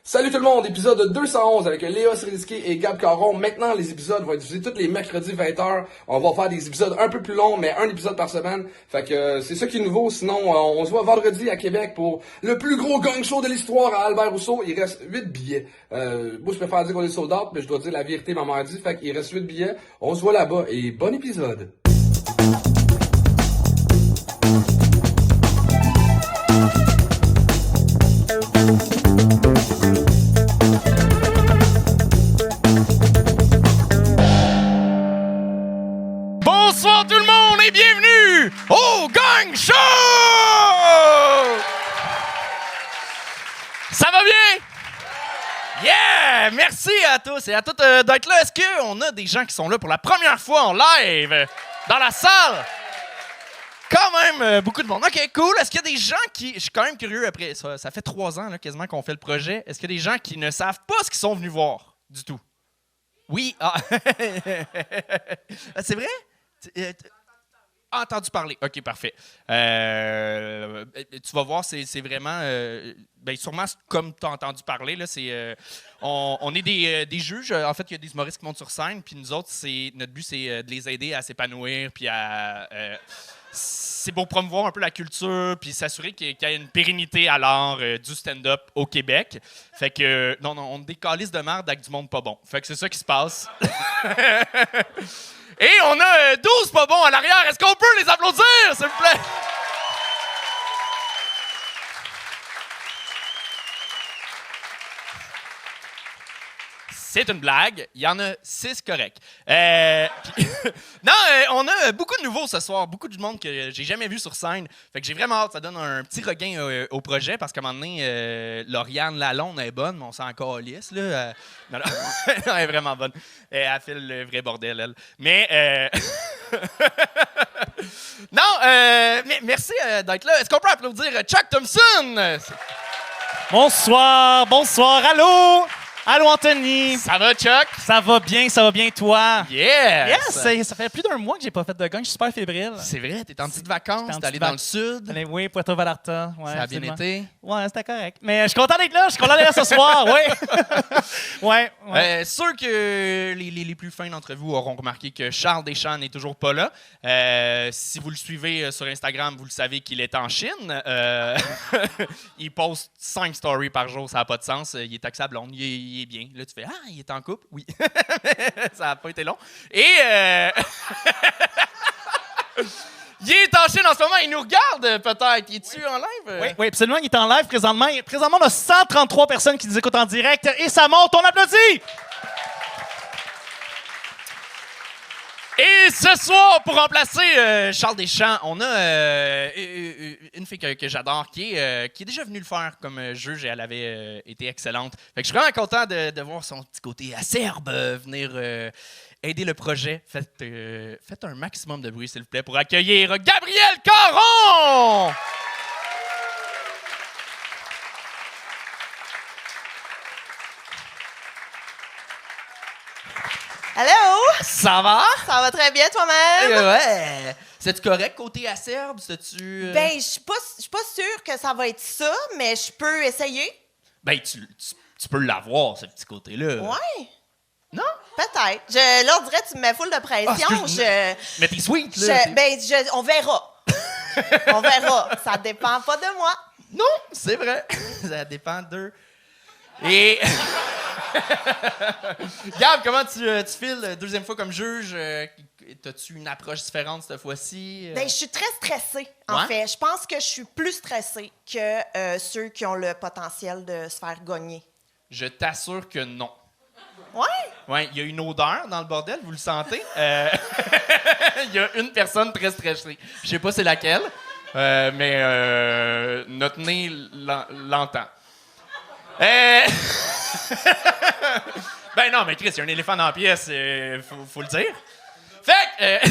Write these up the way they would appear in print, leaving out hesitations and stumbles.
Salut tout le monde, épisode 211 avec Léa Srediski et Gab Caron. Maintenant, les épisodes vont être diffusés tous les mercredis 20h. On va faire des épisodes un peu plus longs, mais un épisode par semaine. Fait que c'est ça qui est nouveau. Sinon, on se voit vendredi à Québec pour le plus gros gang show de l'histoire à Albert Rousseau. Il reste 8 billets. Moi, je préfère dire qu'on est sold out, mais je dois dire la vérité, ma mère dit. Fait qu'il reste 8 billets. On se voit là-bas et bon épisode. Bonsoir tout le monde et bienvenue au Gang Show! Ça va bien? Yeah! Merci à tous et à toutes d'être là. Est-ce qu'on a des gens qui sont là pour la première fois en live dans la salle? Quand même beaucoup de monde. OK, cool. Est-ce qu'il y a des gens qui... Je suis quand même curieux après... Ça fait 3 ans là, quasiment qu'on fait le projet. Est-ce qu'il y a des gens qui ne savent pas ce qu'ils sont venus voir du tout? Oui. Ah. C'est vrai? Entendu parler. OK, parfait. Tu vas voir, c'est vraiment... sûrement, comme tu as entendu parler, là, on est des juges. En fait, il y a des humoristes qui montent sur scène, puis nous autres, notre but, c'est de les aider à s'épanouir, puis à... c'est pour promouvoir un peu la culture, puis s'assurer qu'il y ait une pérennité à l'art du stand-up au Québec. Fait que, non, on décalisse de merde avec du monde pas bon. Fait que c'est ça qui se passe. Et on a 12 pas bons à l'arrière. Est-ce qu'on peut les applaudir, s'il vous plaît? C'est une blague. Il y en a 6 corrects. Non, on a beaucoup de nouveaux ce soir. Beaucoup de monde que j'ai jamais vu sur scène. Fait que j'ai vraiment hâte. Ça donne un petit regain au projet parce qu'à un moment donné, Lauriane Lalonde est bonne, mais on s'en calisse, là. Non, elle est vraiment bonne. Elle fait le vrai bordel, elle. Mais... non, mais merci d'être là. Est-ce qu'on peut applaudir Chuck Thompson? Bonsoir, allô? Allô, Anthony! Ça va, Chuck? Ça va bien, toi? Yes! Yes! Ça fait plus d'1 mois que j'ai pas fait de gang, je suis super fébrile. C'est vrai, t'es en petites vacances, J'étais en t'es allé petites dans le sud. Oui, Puerto Vallarta. Ouais, Ça a bien absolument. été? Ouais, c'était correct. Mais je suis content d'être là, je suis content d'être là ce soir, oui. ouais. Sûr que les plus fins d'entre vous auront remarqué que Charles Deschamps n'est toujours pas là. Si vous le suivez sur Instagram, vous le savez qu'il est en Chine. Il poste 5 stories par jour, ça n'a pas de sens. Il est taxé à blonde, il est bien. Là, tu fais « Ah, il est en couple? » Oui. Ça n'a pas été long. Et... il est en Chine en ce moment, il nous regarde peut-être. Il est-tu en live? Oui, absolument, il est en live présentement. Présentement, on a 133 personnes qui nous écoutent en direct et ça monte, on applaudit! Et ce soir, pour remplacer Charles Deschamps, on a une fille que j'adore qui est déjà venue le faire comme juge et elle avait été excellente. Fait que je suis vraiment content de voir son petit côté acerbe venir aider le projet. Faites un maximum de bruit, s'il vous plaît, pour accueillir Gabriel Caron! Allô? Ça va? Ça va très bien toi-même? Ouais. C'est-tu correct côté acerbe? C'est-tu... Ben, je suis pas sûre que ça va être ça, mais je peux essayer. Ben, tu peux l'avoir, ce petit côté-là. Ouais. Non? Peut-être. Là, on dirait que tu me mets full de pression. Mais t'es sweet, là. On verra. On verra. Ça dépend pas de moi. Non, c'est vrai. Ça dépend d'eux. Et... Gab, comment tu files deuxième fois comme juge? T'as-tu une approche différente cette fois-ci? Ben, je suis très stressée, en fait. Je pense que je suis plus stressée que ceux qui ont le potentiel de se faire gagner. Je t'assure que non. Ouais? Ouais, il y a une odeur dans le bordel, vous le sentez? Il y a une personne très stressée. Je sais pas c'est laquelle, mais notre nez l'entend. Ben non, mais Chris, il y a un éléphant dans la pièce, faut le dire. Fait que...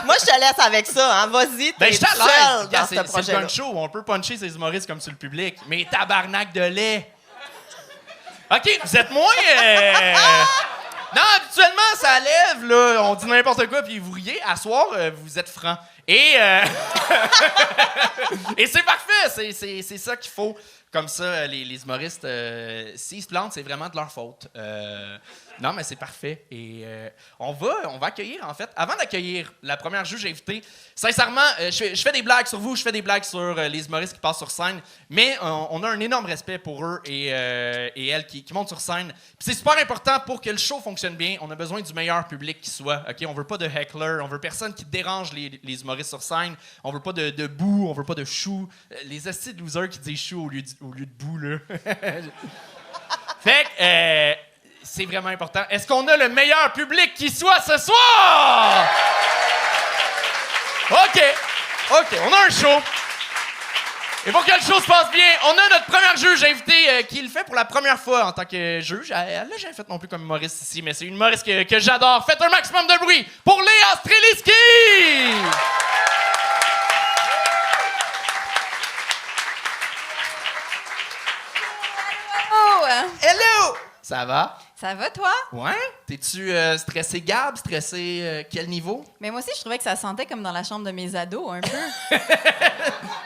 Moi, je te laisse avec ça, hein. Vas-y, t'es je suis à seul l'aise. dans ce C'est le projet-là. gun show, on peut puncher ses humoristes comme sur le public. Mais tabarnak de lait! OK, vous êtes moins... Non, habituellement, ça lève, là. On dit n'importe quoi, puis vous riez. À soir, vous êtes franc. Et, et c'est parfait, c'est ça qu'il faut. Comme ça, les humoristes, s'ils se plantent, c'est vraiment de leur faute. Non, mais c'est parfait. Et on va accueillir, en fait, avant d'accueillir la première juge invitée, sincèrement, je fais des blagues sur vous, je fais des blagues sur les humoristes qui passent sur scène, mais on a un énorme respect pour eux et elles qui montent sur scène. Puis c'est super important pour que le show fonctionne bien. On a besoin du meilleur public qui soit. OK? On veut pas de heckler, on veut personne qui dérange les humoristes sur scène. On veut pas de boue, on veut pas de chou. Les astis de losers qui disent chou au lieu de boue, là. Fait que... c'est vraiment important. Est-ce qu'on a le meilleur public qui soit ce soir? OK, on a un show. Et pour que le show se passe bien, on a notre première juge invitée qui le fait pour la première fois en tant que juge. Elle l'a jamais fait non plus comme humoriste ici, mais c'est une humoriste que j'adore. Faites un maximum de bruit pour Léa Streliski! Hello! Ça va? Ça va, toi? Ouais? T'es-tu stressé, Gab? Stressé quel niveau? Mais moi aussi, je trouvais que ça sentait comme dans la chambre de mes ados, un peu.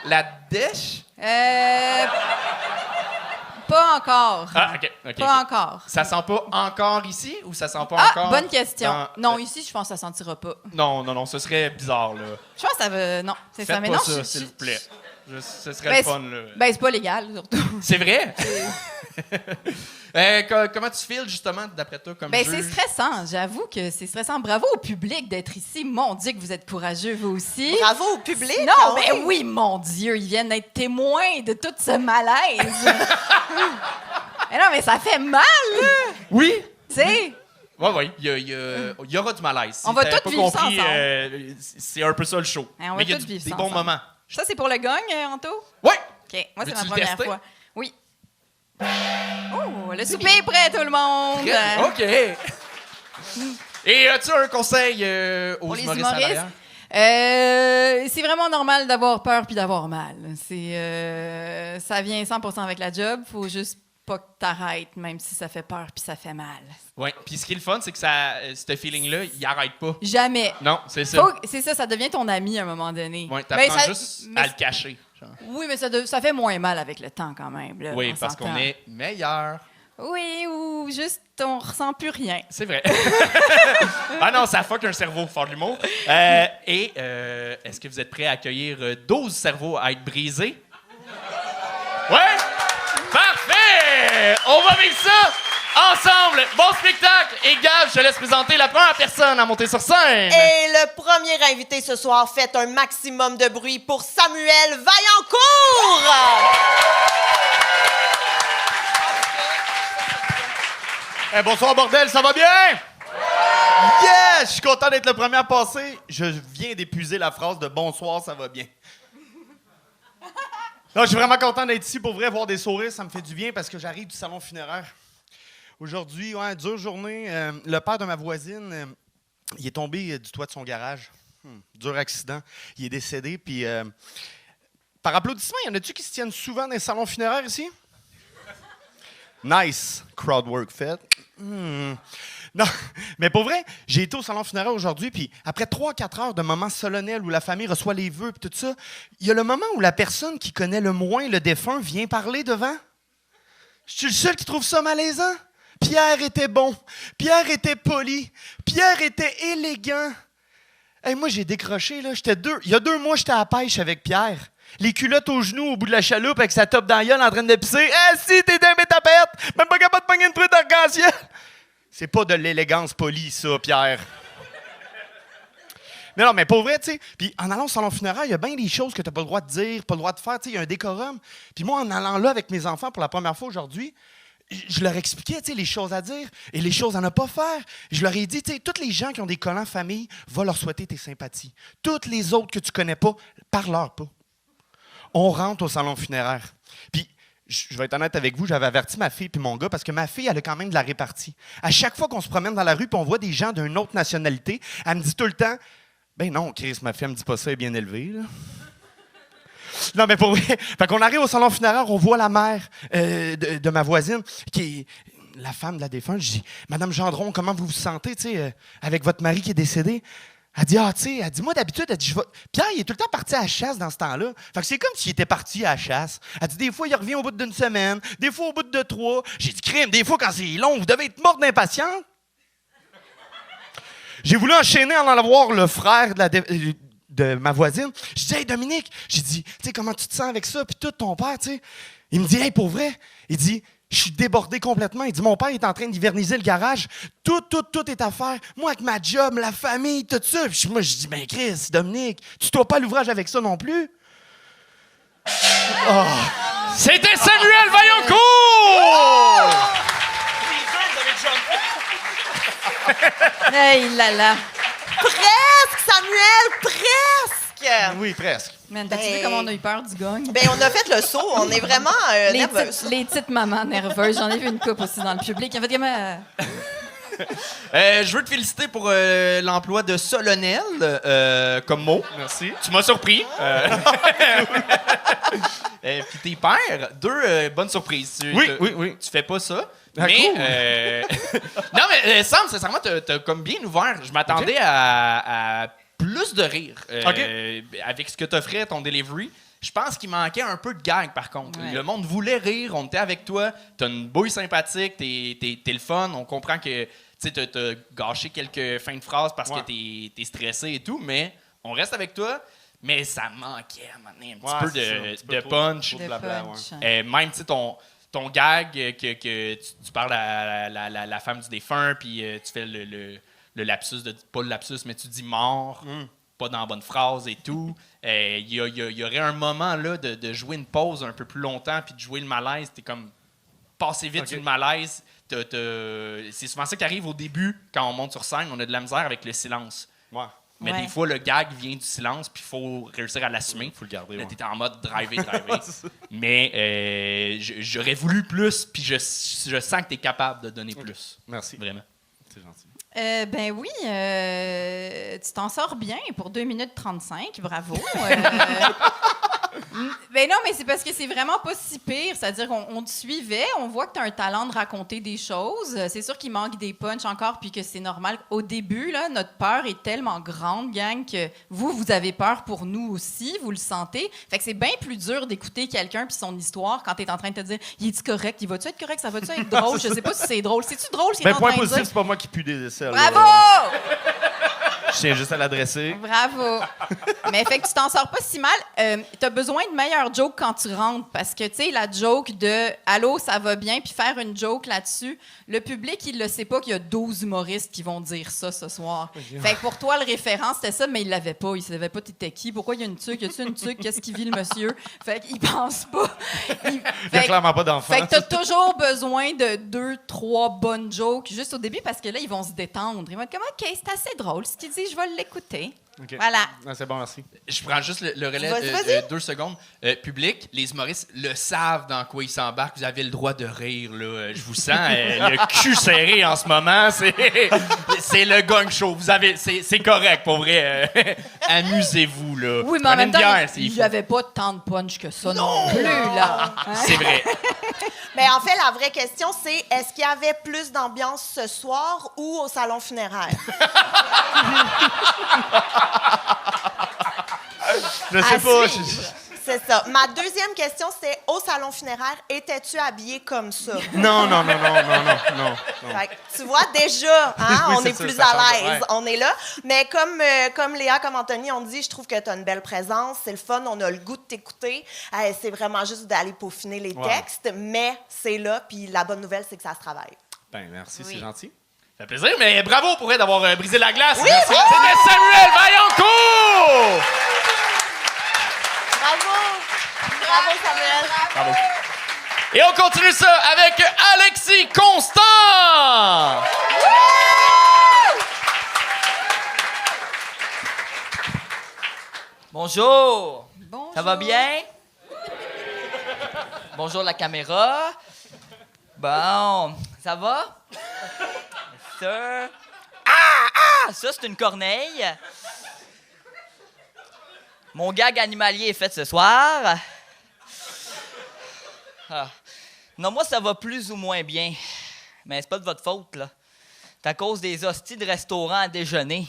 La dèche? Pas encore. Ah, OK. Pas encore. Ça sent pas encore ici ou ça sent pas encore? Bonne question. dans- Non, ici, je pense que ça sentira pas. Non, ce serait bizarre, là. Je pense que ça va... Non, c'est Faites ça. Mais pas non, ça, s'il vous plaît. Ce serait Ben, le fun, là. Ben, c'est pas légal, surtout. C'est vrai? Comment tu files, justement, d'après toi, comme Ben, juge? c'est stressant. J'avoue que c'est stressant. Bravo au public d'être ici. Mon Dieu, que vous êtes courageux, vous aussi. Bravo au public. Non, quand ben même. oui, mon Dieu, ils viennent être témoins de tout ce malaise. Mais non, mais ça fait mal, là. Oui? Tu sais, Oui. Il y aura du malaise. Si On va t'avais tout pas vivre ça compris, ensemble. c'est un peu ça, le show. Hein, on va Mais il y a tout vivre des ça bons ensemble. moments. ça, c'est pour le gang, Anto? Oui! OK, moi, c'est ma Veux-tu le première tester? fois. Oui. Oh, le souper est prêt, tout le monde! OK. Et as-tu un conseil aux Pour les humoristes en humoristes, arrière? c'est vraiment normal d'avoir peur puis d'avoir mal. Ça vient 100% avec la job. Faut juste pas que t'arrêtes, même si ça fait peur puis ça fait mal. Oui. Puis ce qui est le fun, c'est que ce feeling-là, il arrête pas. Jamais. Non, c'est ça. C'est ça, ça devient ton ami à un moment donné. Ouais, Ben, t'apprends ça- juste mais- à le cacher. Genre. Oui, mais ça fait moins mal avec le temps quand même. Là, Oui, on parce s'entend. qu'on est meilleur. Oui, ou juste on ressent plus rien. C'est vrai. Ah non, ça fuck un cerveau, faire de l'humour. Est-ce que vous êtes prêts à accueillir 12 cerveaux à être brisés? Ouais? Parfait! On va vivre ça ensemble. Bon spectacle. Et Gab, je te laisse présenter la première personne à monter sur scène. Et le premier invité ce soir, faites un maximum de bruit pour Samuel Vaillancourt! Bonsoir, bordel, ça va bien? Yes! Je suis content d'être le premier à passer. Je viens d'épuiser la phrase de bonsoir, ça va bien. Non, je suis vraiment content d'être ici. Pour vrai, voir des sourires, ça me fait du bien parce que j'arrive du salon funéraire. Aujourd'hui, dure journée. Le père de ma voisine, il est tombé du toit de son garage. Dur accident. Il est décédé. Puis, par applaudissement, y en a-tu qui se tiennent souvent dans les salons funéraires ici? Nice. Crowd work fait. Non, mais pour vrai, j'ai été au salon funéraire aujourd'hui, puis après 3-4 heures de moments solennels où la famille reçoit les vœux et tout ça, il y a le moment où la personne qui connaît le moins le défunt vient parler devant. Je suis le seul qui trouve ça malaisant. Pierre était bon. Pierre était poli. Pierre était élégant. Hey, moi, j'ai décroché, là. Il y a 2 mois, j'étais à la pêche avec Pierre. Les culottes aux genoux au bout de la chaloupe avec sa top dans la gueule en train de pisser. « Si, t'es d'un tapette! Même pas capable de pogner une truite d'arc-en-ciel! » C'est pas de l'élégance polie, ça, Pierre. Mais non, mais pour vrai, tu sais, puis en allant au salon funéraire, il y a bien des choses que t'as pas le droit de dire, pas le droit de faire, tu sais, il y a un décorum. Puis moi, en allant là avec mes enfants pour la première fois aujourd'hui, je leur expliquais, tu sais, les choses à dire et les choses à ne pas faire. Je leur ai dit, tu sais, tous les gens qui ont des collants famille, va leur souhaiter tes sympathies. Toutes les autres que tu connais pas, parle-leur pas. On rentre au salon funéraire. Puis, je vais être honnête avec vous, j'avais averti ma fille puis mon gars parce que ma fille, elle a quand même de la répartie. À chaque fois qu'on se promène dans la rue puis on voit des gens d'une autre nationalité, elle me dit tout le temps, « Ben non, Chris, ma fille, elle me dit pas ça, elle est bien élevée, là. » Non, mais pour vrai, fait qu'on arrive au salon funéraire, on voit la mère de ma voisine, qui est la femme de la défunte. Je dis, « Madame Gendron, comment vous vous sentez, tu sais, avec votre mari qui est décédé? » Elle dit, ah, tu sais, elle dit, moi, d'habitude, elle dit, Pierre, il est tout le temps parti à la chasse dans ce temps-là. Fait que c'est comme s'il était parti à la chasse. Elle dit, des fois, il revient au bout d'une semaine, des fois, au bout de 3. J'ai dit, crime, des fois, quand c'est long, vous devez être morte d'impatience. J'ai voulu enchaîner en allant voir le frère de ma voisine. Je dis, hey, Dominique, j'ai dit, tu sais, comment tu te sens avec ça? Puis tout, ton père, tu sais. Il me dit, hey, pour vrai, il dit, je suis débordé complètement. Il dit, mon père est en train d'hiverniser le garage. Tout est à faire. Moi, avec ma job, la famille, tout ça. Puis moi, je dis, ben Chris, Dominique, tu dois pas l'ouvrage avec ça non plus. Oh. C'était Samuel Vaillancourt! Hey là là. Presque, Samuel, presque! Oui, presque. Man, t'as-tu vu Ben- comment on a eu peur du gong? Ben, on a fait le saut. On est vraiment nerveuses. Les petites mamans nerveuses. J'en ai vu une couple aussi dans le public. En fait, comme... Je veux te féliciter pour l'emploi de solennel comme mot. Merci. Tu m'as surpris. Puis tes pères, deux bonnes surprises. Oui. Tu fais pas ça. Ah, mais cool. non, mais Sam, sincèrement, t'as comme bien ouvert. Je m'attendais à plus de rire avec ce que t'offrais ton delivery. Je pense qu'il manquait un peu de gag, par contre. Ouais. Le monde voulait rire, on était avec toi. T'as une bouille sympathique, t'es le fun. On comprend que t'as gâché quelques fins de phrases parce que t'es stressé et tout, mais on reste avec toi. Mais ça manquait à un moment donné, un petit peu de punch. de punch. Même ton gag que tu parles à la femme du défunt, puis tu fais le lapsus, pas le lapsus, mais tu dis mort, pas dans la bonne phrase et tout. Il y aurait un moment là de jouer une pause un peu plus longtemps, puis de jouer le malaise. T'es comme passé vite sur le malaise. C'est souvent ça qui arrive au début, quand on monte sur scène, on a de la misère avec le silence. Ouais. Mais Ouais. des fois, le gag vient du silence, puis il faut réussir à l'assumer. Il faut le garder, Là, ouais. t'es en mode driver. Mais j'aurais voulu plus, puis je sens que t'es capable de donner plus. Merci. Vraiment. C'est gentil. Ben oui, tu t'en sors bien pour 2 minutes 35, bravo. Ben non, mais c'est parce que c'est vraiment pas si pire. C'est-à-dire qu'on te suivait, on voit que tu as un talent de raconter des choses. C'est sûr qu'il manque des punchs encore, puis que c'est normal. Au début, là, notre peur est tellement grande, gang, que vous avez peur pour nous aussi, vous le sentez. Fait que c'est bien plus dur d'écouter quelqu'un puis son histoire quand tu es en train de te dire « Il est-tu correct? Il va-tu être correct? Ça va-tu être drôle? Je sais pas si c'est drôle. C'est-tu drôle? C'est Ben, en point train de positif, dire? c'est pas moi qui pue des aisselles. Bravo! Je tiens juste à l'adresser. Bravo. Mais fait que tu t'en sors pas si mal. T'as besoin de meilleures jokes quand tu rentres parce que, tu sais, la joke de « Allô, ça va bien » puis faire une joke là-dessus, le public, il le sait pas qu'il y a 12 humoristes qui vont dire ça ce soir. Fait que pour toi, le référent, c'était ça, mais il l'avait pas. Il savait pas t'étais qui. Pourquoi il y a une tuque? Y a-tu une tuque? Qu'est-ce qu'il vit, le monsieur? Fait qu'il pense pas. Il n'y a clairement pas d'enfant. Fait que t'as toujours besoin de 2, 3 bonnes jokes juste au début parce que là, ils vont se détendre. Ils vont être comme « OK, c'est assez drôle. Ce qu'il dit, je vais l'écouter. OK. Voilà. Ah, c'est bon, merci. Je prends juste le relais Vas-y. 2 secondes. Public, les humoristes le savent dans quoi ils s'embarquent. Vous avez le droit de rire. Là. Je vous sens le cul serré en ce moment. C'est le gong show. C'est correct, pour vrai. Amusez-vous. Là. Oui, mais en Prenez même une temps, bière, il fou. n'y avait pas tant de punch que ça non plus, là. Hein? C'est vrai. Mais en fait, la vraie question, c'est est-ce qu'il y avait plus d'ambiance ce soir ou au salon funéraire? Je sais À pas. suivre. C'est ça. Ma deuxième question, c'est au salon funéraire, étais-tu habillé comme ça? Non. Fait que, tu vois, déjà, hein, Oui, on c'est est ça, plus ça à change, l'aise. ouais. On est là. Mais comme Léa, comme Anthony, on dit, je trouve que tu as une belle présence. C'est le fun. On a le goût de t'écouter. C'est vraiment juste d'aller peaufiner les Ouais. textes. Mais c'est là. Puis la bonne nouvelle, c'est que ça se travaille. Ben, merci, Oui. c'est gentil. Ça fait plaisir, mais bravo pour elle d'avoir brisé la glace. Oui, Merci. oui. C'était Samuel Vaillancourt! Bravo! Bravo, Samuel! Bravo. Et on continue ça avec Alexis Constant! Bonjour! Bonjour. Ça va bien? Bonjour la caméra. Bon, ça va? Ça. Ça, c'est une corneille. Mon gag animalier est fait ce soir. Ah. Non, moi, ça va plus ou moins bien. Mais c'est pas de votre faute, là. C'est à cause des hosties de restaurants à déjeuner.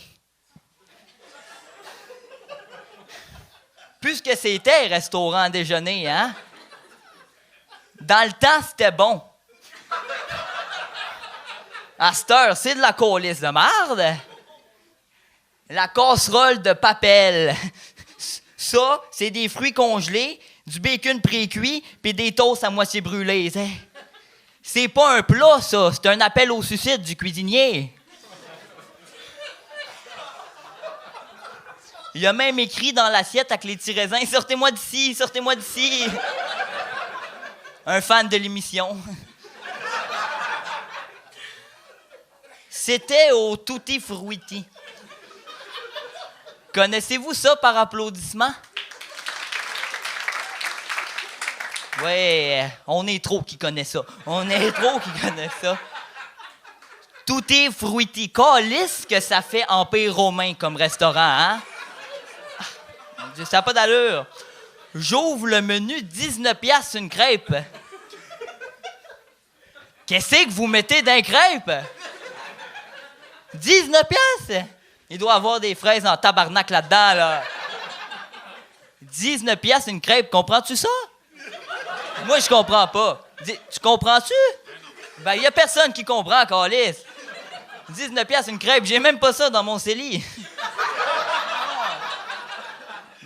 plus ce que c'était, restaurant déjeuner, hein? Dans le temps, c'était bon. À cette heure, c'est de la colisse de marde. La casserole de papel. Ça, c'est des fruits congelés, du bacon pré-cuit, puis des toasts à moitié brûlés. T'sais. C'est pas un plat, ça. C'est un appel au suicide du cuisinier. Il a même écrit dans l'assiette avec les petits raisins « Sortez-moi d'ici, sortez-moi d'ici! » Un fan de l'émission. C'était au Tutti Frutti. Connaissez-vous ça par applaudissement? Ouais, on est trop qui connaît ça. On est trop qui connaît ça. Tutti Frutti. Calisse que ça fait Empire romain comme restaurant, hein? Ça n'a pas d'allure. J'ouvre le menu, 19$ une crêpe. Qu'est-ce que vous mettez dans crêpe? 19$? Il doit avoir des fraises en tabarnak là-dedans, là. 19$ une crêpe, comprends-tu ça? Moi, je comprends pas. Tu comprends-tu? Ben, y a personne qui comprend, câlisse. 19$ une crêpe, j'ai même pas ça dans mon CELI.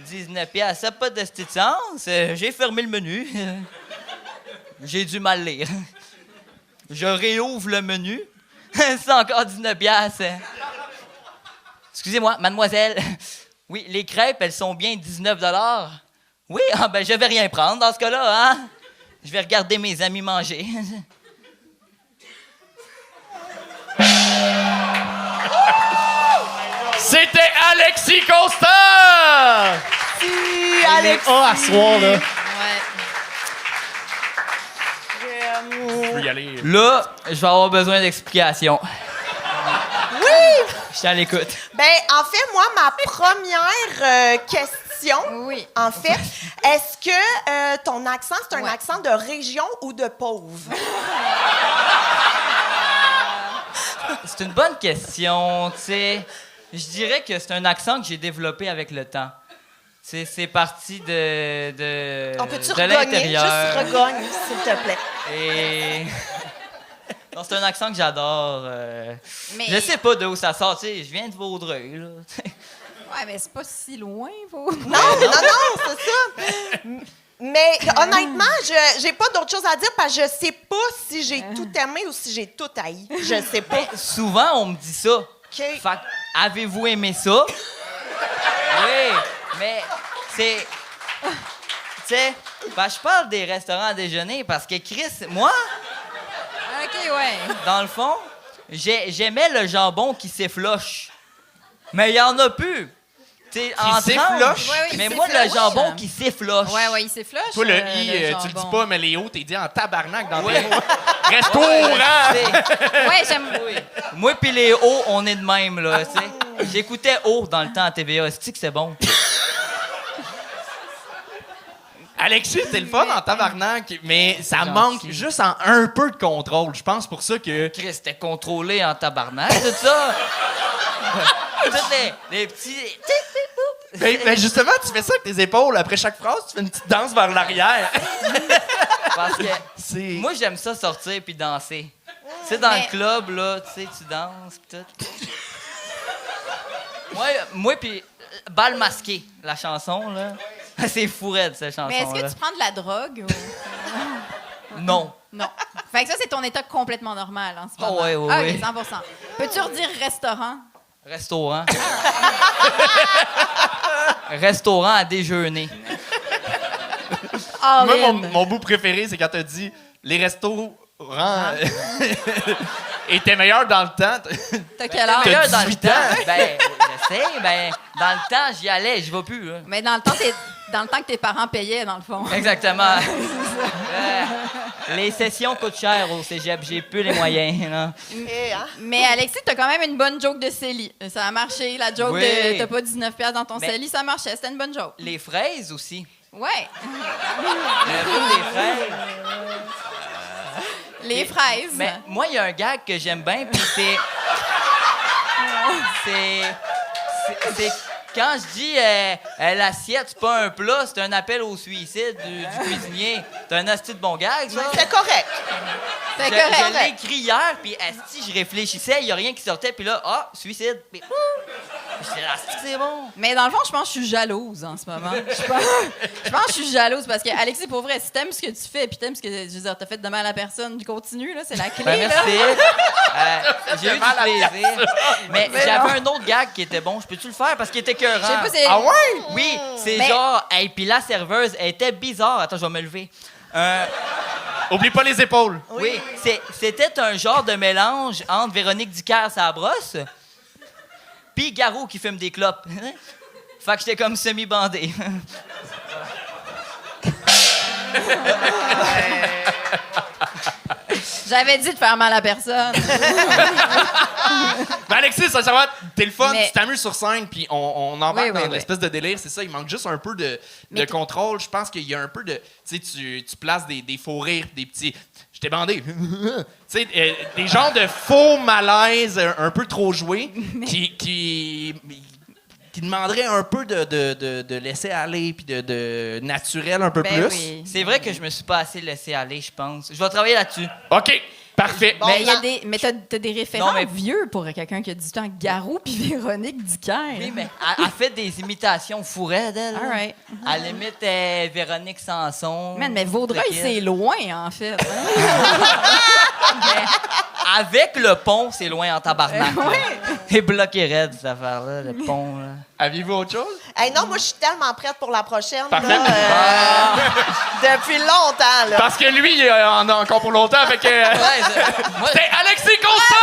19$, ça n'a pas de sens. J'ai fermé le menu. J'ai dû mal lire. Je réouvre le menu. C'est encore 19$. Excusez-moi, mademoiselle. Oui, les crêpes, elles sont bien 19$. Oui, ah ben je vais rien prendre dans ce cas-là, hein? Je vais regarder mes amis manger. C'était Alexis Constant! Si, Alexis. Ah, à soir, là. Ouais. Je peux y aller. Là, je vais avoir besoin d'explications. Oui! Je suis à l'écoute. Ben, en fait, moi, ma première question, Oui. en fait, est-ce que ton accent, c'est un Ouais. accent de région ou de pauvre? C'est une bonne question, tu sais. Je dirais que c'est un accent que j'ai développé avec le temps. C'est parti de On peut-tu de regogner? l'intérieur. Juste regogne, s'il te plaît. Et... Non, c'est un accent que j'adore. Mais... Je sais pas d'où ça sort, tu sais. Je viens de Vaudreuil, là. Ouais, mais c'est pas si loin, vous. Non, c'est ça. Mais honnêtement, j'ai pas d'autre chose à dire parce que je sais pas si j'ai tout aimé ou si j'ai tout haï. Je sais pas. Souvent, on me dit ça. Fait que, avez-vous aimé ça? Oui, mais c'est... Tu sais, ben, je parle des restaurants à déjeuner parce que Chris, moi, OK, ouais. dans le fond, j'aimais le jambon qui s'effloche. Mais il y en a plus. T'sais, en s'effloche? Ouais, oui, mais il moi, le s'effloche. jambon qui s'effloche. Ouais, il s'effloche. Toi, le I, le tu le dis jambon. pas, mais les O, t'es dit en tabarnak dans Ouais. tes mots. Restaurant! Ouais, j'aime. Oui. Moi puis les O, on est de même, là, tu sais. J'écoutais O dans le temps à TVA. C'est-tu que c'est bon? Alexis, c'est le fun en tabarnak, mais ça Gentil. manque juste en un peu de contrôle. Je pense pour ça que... Chris, c'était contrôlé en tabarnak, tout ça. Toutes les petits... Ben, justement, tu fais ça avec tes épaules. Après chaque phrase, tu fais une petite danse vers l'arrière. Parce que C'est... moi, j'aime ça sortir puis danser. Tu sais, dans Mais- le club, là, tu sais, tu danses pis tout. Moi puis Bal masqué, la chanson, là. C'est fou raide, cette chanson-là. Mais est-ce que tu prends de la drogue ou... Non. Non. Fait que ça, c'est ton état complètement normal en ce Oh, moment. ouais, ouais, Ah, ouais. OK, 100%. Peux-tu redire restaurant? Restaurant. Restaurant à déjeuner. Ah, Moi, mon bout préféré, c'est quand t'as dit les restaurants étaient meilleurs dans le temps. T'as quel âge? Meilleur dans le 18 temps. ans. Ben, je sais, ben, dans le temps, j'y allais, j'y vais plus, là. Mais dans le temps, dans le temps que tes parents payaient, dans le fond. Exactement. Les sessions coûtent cher au cégep, j'ai plus les moyens, là. Mais Alexis, t'as quand même une bonne joke de CELI. Ça a marché, la joke Oui. de t'as pas 19$ dans ton Mais- CELI, ça marchait. C'était une bonne joke. Les fraises aussi. Ouais. Le goût des fraises. Les fraises. Mais moi, il y a un gag que j'aime bien, puis c'est quand je dis l'assiette, c'est pas un plat, c'est un appel au suicide du cuisinier. C'est un asti de bon gag, ça? C'est correct. Je l'ai écrit hier, puis asti, je réfléchissais, il y a rien qui sortait, puis là, suicide. Puis, c'est bon. Mais dans le fond, je pense que je suis jalouse en ce moment. Je pense que je suis jalouse parce que, Alexis, pour vrai, si t'aimes ce que tu fais puis t'aimes ce que, je veux dire, t'as fait de mal à la personne, continue, là, c'est la clé. Ben, là. merci. J'ai eu du plaisir. Mais j'avais un autre gag qui était bon. Je peux-tu le faire? Parce qu'il était écœurant. Je sais pas, c'est... Ah ouais? Oui, c'est Mais- genre... Hey, puis la serveuse, elle était bizarre. Attends, je vais me lever. Oublie pas les épaules. Oui, c'était un genre de mélange entre Véronique Dicker sa brosse puis Garou qui fume des clopes. Fait que j'étais comme semi-bandé. J'avais dit de faire mal à personne. Ben Alexis, sincèrement, t'es le fun, Mais- tu t'amuses sur scène, puis on embarque Oui, dans oui. l'espèce de délire. C'est ça, il manque juste un peu de contrôle. Je pense qu'il y a un peu de... Tu sais, tu places des faux rires, des petits... Je t'ai bandé. Tu sais, des genres de faux malaise un peu trop joués qui demanderaient un peu de laisser aller, puis de naturel un peu Ben plus. oui. C'est vrai que je me suis pas assez laissé aller, je pense. Je vais travailler là-dessus. OK, parfait. Bon, Mais il y a ben- mais t'as des référents Non, mais- vieux pour quelqu'un qui a du temps. Garou puis Véronique Dicker. Oui, mais elle fait des imitations fourrées d'elle. All right. Elle imite Véronique Sanson. Man, mais Vaudreuil, Le kid. c'est loin, en fait. hein. Avec le pont, c'est loin en tabarnak. là. Ouais. C'est bloqué raide, cette affaire-là, le pont. Là. Aviez-vous autre chose? Hey, non, moi, je suis tellement prête pour la prochaine. Parfait. là, depuis longtemps, là. Parce que lui, il en a encore pour longtemps, fait que... Ouais, moi, C'est Alexis Constant!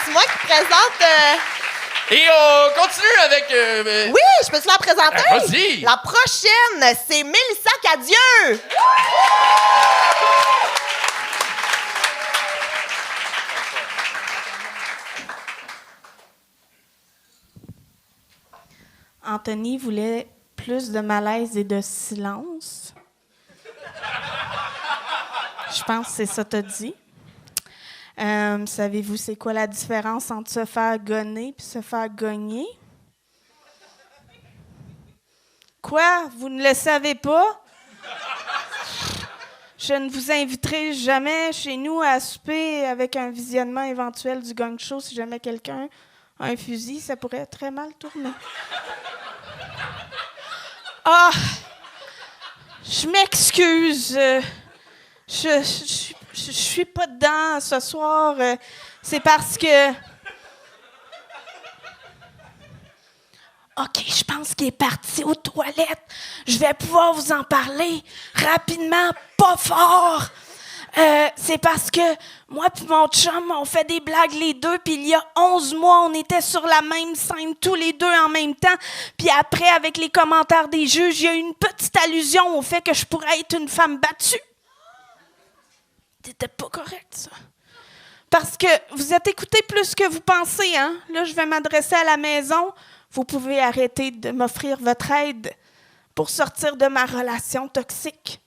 C'est moi qui présente... Et on continue avec... Oui, je peux te la présenter? Vas-y! La prochaine, c'est Mélissa Cadieux. Anthony voulait plus de malaise et de silence. Je pense que c'est ça que t'as dit. Savez-vous c'est quoi la différence entre se faire gonner et se faire gogner? Quoi? Vous ne le savez pas? Je ne vous inviterai jamais chez nous à souper avec un visionnement éventuel du gang show si jamais quelqu'un a un fusil. Ça pourrait très mal tourner. Ah! Je m'excuse. Je suis pas dedans ce soir. C'est parce que... OK, je pense qu'il est parti aux toilettes. Je vais pouvoir vous en parler rapidement, pas fort. C'est parce que moi puis mon chum, on fait des blagues les deux, puis il y a 11 mois, on était sur la même scène, tous les deux en même temps. Puis après, avec les commentaires des juges, il y a eu une petite allusion au fait que je pourrais être une femme battue. C'était pas correct, ça. Parce que vous êtes écoutés plus que vous pensez, hein? Là, je vais m'adresser à la maison. Vous pouvez arrêter de m'offrir votre aide pour sortir de ma relation toxique.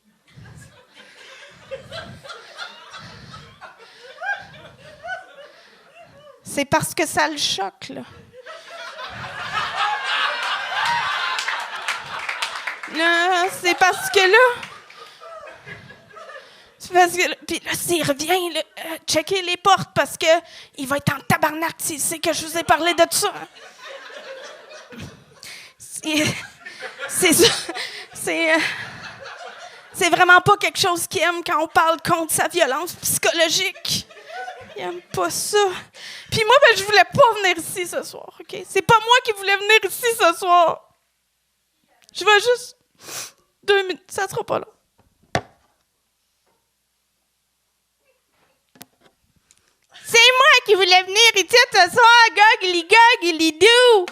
C'est parce que ça le choque, là. Non, c'est parce que là... C'est parce que... Puis là, s'il revient, là, checkez les portes parce que il va être en tabarnak s'il sait que je vous ai parlé de ça. C'est ça. C'est vraiment pas quelque chose qu'il aime quand on parle contre sa violence psychologique. Il aime pas ça. Puis moi, ben, je voulais pas venir ici ce soir, OK? C'est pas moi qui voulais venir ici ce soir. Je vais juste 2 minutes, ça sera pas long. C'est moi qui voulais venir ici ce soir, gogli-doo.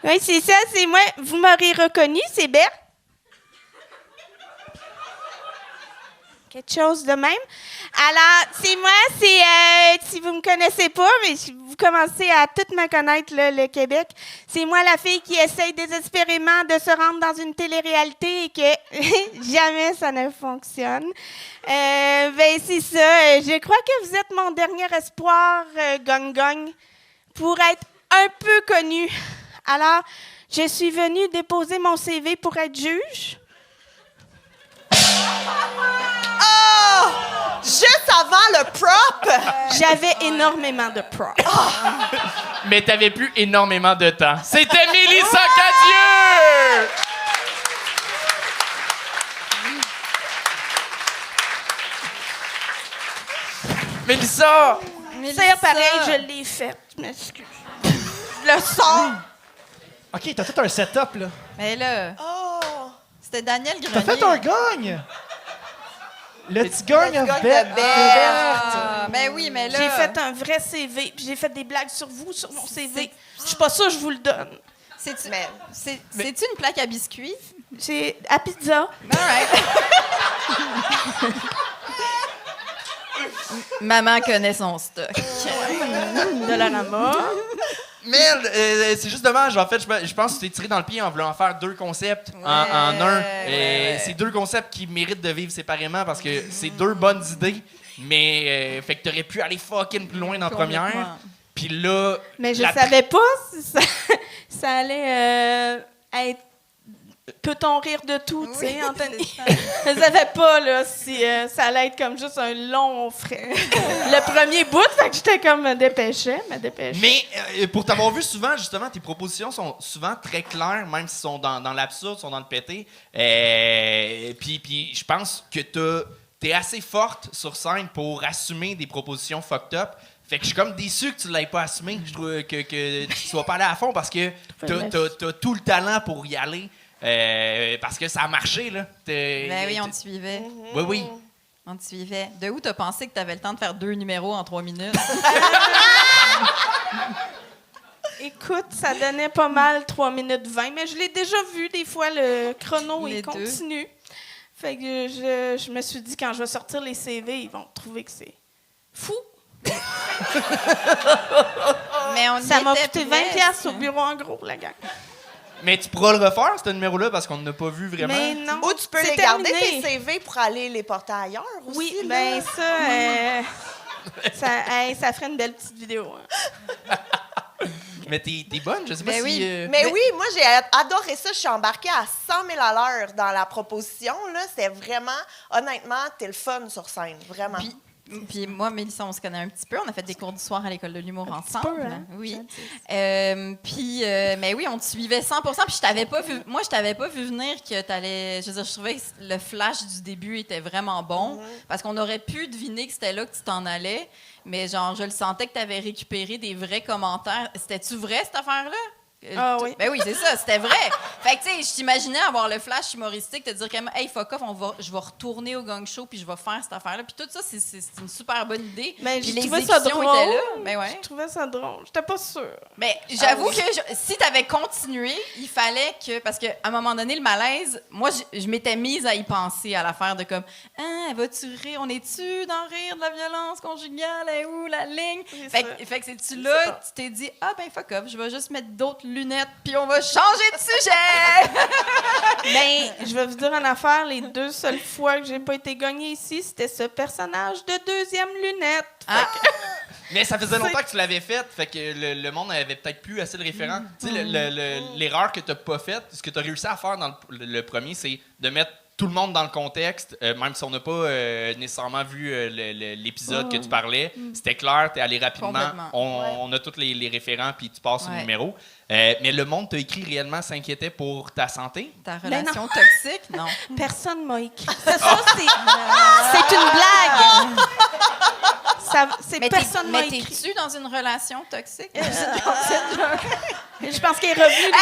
Oui, c'est ça, c'est moi. Vous m'aurez reconnu, c'est Berthe? quelque chose de même. Alors, c'est moi, si vous me connaissez pas, mais vous commencez à tout me connaître, là, le Québec. C'est moi la fille qui essaye désespérément de se rendre dans une télé-réalité et que jamais ça ne fonctionne. Ben, c'est ça. Je crois que vous êtes mon dernier espoir, Gong-Gong, pour être un peu connu. Alors, je suis venue déposer mon CV pour être juge. Oh! Juste avant le prop! J'avais énormément de props. Mais t'avais plus énormément de temps. C'était Mélissa Cadieux! Mélissa! C'est pareil, je l'ai fait. Je m'excuse. Le son! OK, t'as fait un setup, là. Mais là, Oh! c'était Daniel Grenier. T'as fait un gagne! Le petit gagne of gagne Beth. de Beth. Ah, ben oui, mais là... J'ai fait un vrai CV, puis j'ai fait des blagues sur vous, sur mon CV. Je suis pas sûre que je vous le donne. C'est-tu Mais- c'est-tu une plaque à biscuits? C'est à pizza. All right. Maman connaît son stock. De la rama. Mais c'est juste dommage. En fait, je pense que tu t'es tiré dans le pied en voulant faire deux concepts en un. Et c'est deux concepts qui méritent de vivre séparément parce que c'est deux bonnes idées. Mais fait que t'aurais pu aller fucking plus loin dans la première. Complètement. Puis là. Mais je la savais pas si ça allait être. Peut-on rire de tout, tu sais, Anthony? Je savais pas, là, si ça allait être comme juste un long frais. Le premier bout, fait que j'étais comme me dépêchais. Mais pour t'avoir vu souvent, justement, tes propositions sont souvent très claires, même s'ils sont dans l'absurde, sont dans le pété. Puis je pense que t'es assez forte sur scène pour assumer des propositions fucked up. Fait que je suis comme déçu que tu l'aies pas assumé, je trouve que tu sois pas allé à fond parce que t'as tout le talent pour y aller. Parce que ça a marché, là. Ben oui, on te suivait. Oui, oui. On te suivait. De où t'as pensé que t'avais le temps de faire 2 numéros en 3 minutes? Écoute, ça donnait pas mal 3 minutes 20, mais je l'ai déjà vu, des fois, le chrono, Les il deux. continue. Fait que je me suis dit, quand je vais sortir les CV, ils vont trouver que c'est fou. Mais on Ça y m'a était coûté presque. 20 piastres au bureau, en gros, la gang. Mais tu pourras le refaire, ce numéro-là, parce qu'on n'a pas vu vraiment. Mais non, Ou tu peux c'est les garder, terminé. tes CV, pour aller les porter ailleurs aussi. Oui, là. ben ça ferait une belle petite vidéo. Hein. Mais t'es bonne, je sais pas Ben si... oui. Mais oui, moi, j'ai adoré ça. Je suis embarquée à 100 000 à l'heure dans la proposition. Là. C'était vraiment, honnêtement, t'es le fun sur scène. Vraiment. Puis moi, Mélissa, on se connaît un petit peu. On a fait des cours du soir à l'école de l'humour ensemble. peu, hein? Oui. Mais oui, on te suivait 100%. Puis je t'avais pas vu venir que t'allais. Je veux dire, je trouvais que le flash du début était vraiment bon parce qu'on aurait pu deviner que c'était là que tu t'en allais. Mais genre, je le sentais que tu avais récupéré des vrais commentaires. C'était-tu vrai, cette affaire-là? Ah oui. Ben oui, c'est ça, c'était vrai. Fait que, tu sais, je t'imaginais avoir le flash humoristique, te dire quand même, hey, fuck off, je vais retourner au gang show puis je vais faire cette affaire-là. Puis tout ça, c'est une super bonne idée. Mais Puis je trouvais ça l'exécution drôle. était là. Ben ouais. Je trouvais ça drôle. J'étais pas sûre. Mais j'avoue que si tu avais continué, il fallait que. Parce qu'à un moment donné, le malaise, moi, je m'étais mise à y penser, à l'affaire de comme, ah, vas-tu rire? On est-tu dans rire de la violence conjugale? Elle est où la ligne? Fait que c'est-tu là, tu t'es dit, ah, ben fuck off, je vais juste mettre d'autres lunettes, puis on va changer de sujet! Ben, je vais vous dire une affaire. Les 2 seules fois que j'ai pas été gagnée ici, c'était ce personnage de deuxième lunette. Ah. Mais ça faisait longtemps que tu l'avais fait, fait que le monde avait peut-être plus assez de référents. Tu sais, l'erreur que tu n'as pas faite, ce que tu as réussi à faire dans le premier, c'est de mettre tout le monde dans le contexte, même si on n'a pas nécessairement vu l'épisode que tu parlais. C'était clair, tu es allé rapidement, Complètement. on a tous les référents, puis tu passes au Ouais. numéro. Mais le monde t'a écrit réellement s'inquiétait pour ta santé. Ta Ben relation toxique? Non. Personne m'a écrit. C'est une blague. Mais Personne m'a mais écrit. t'es-tu dans une relation toxique? Je pense qu'il est revenu.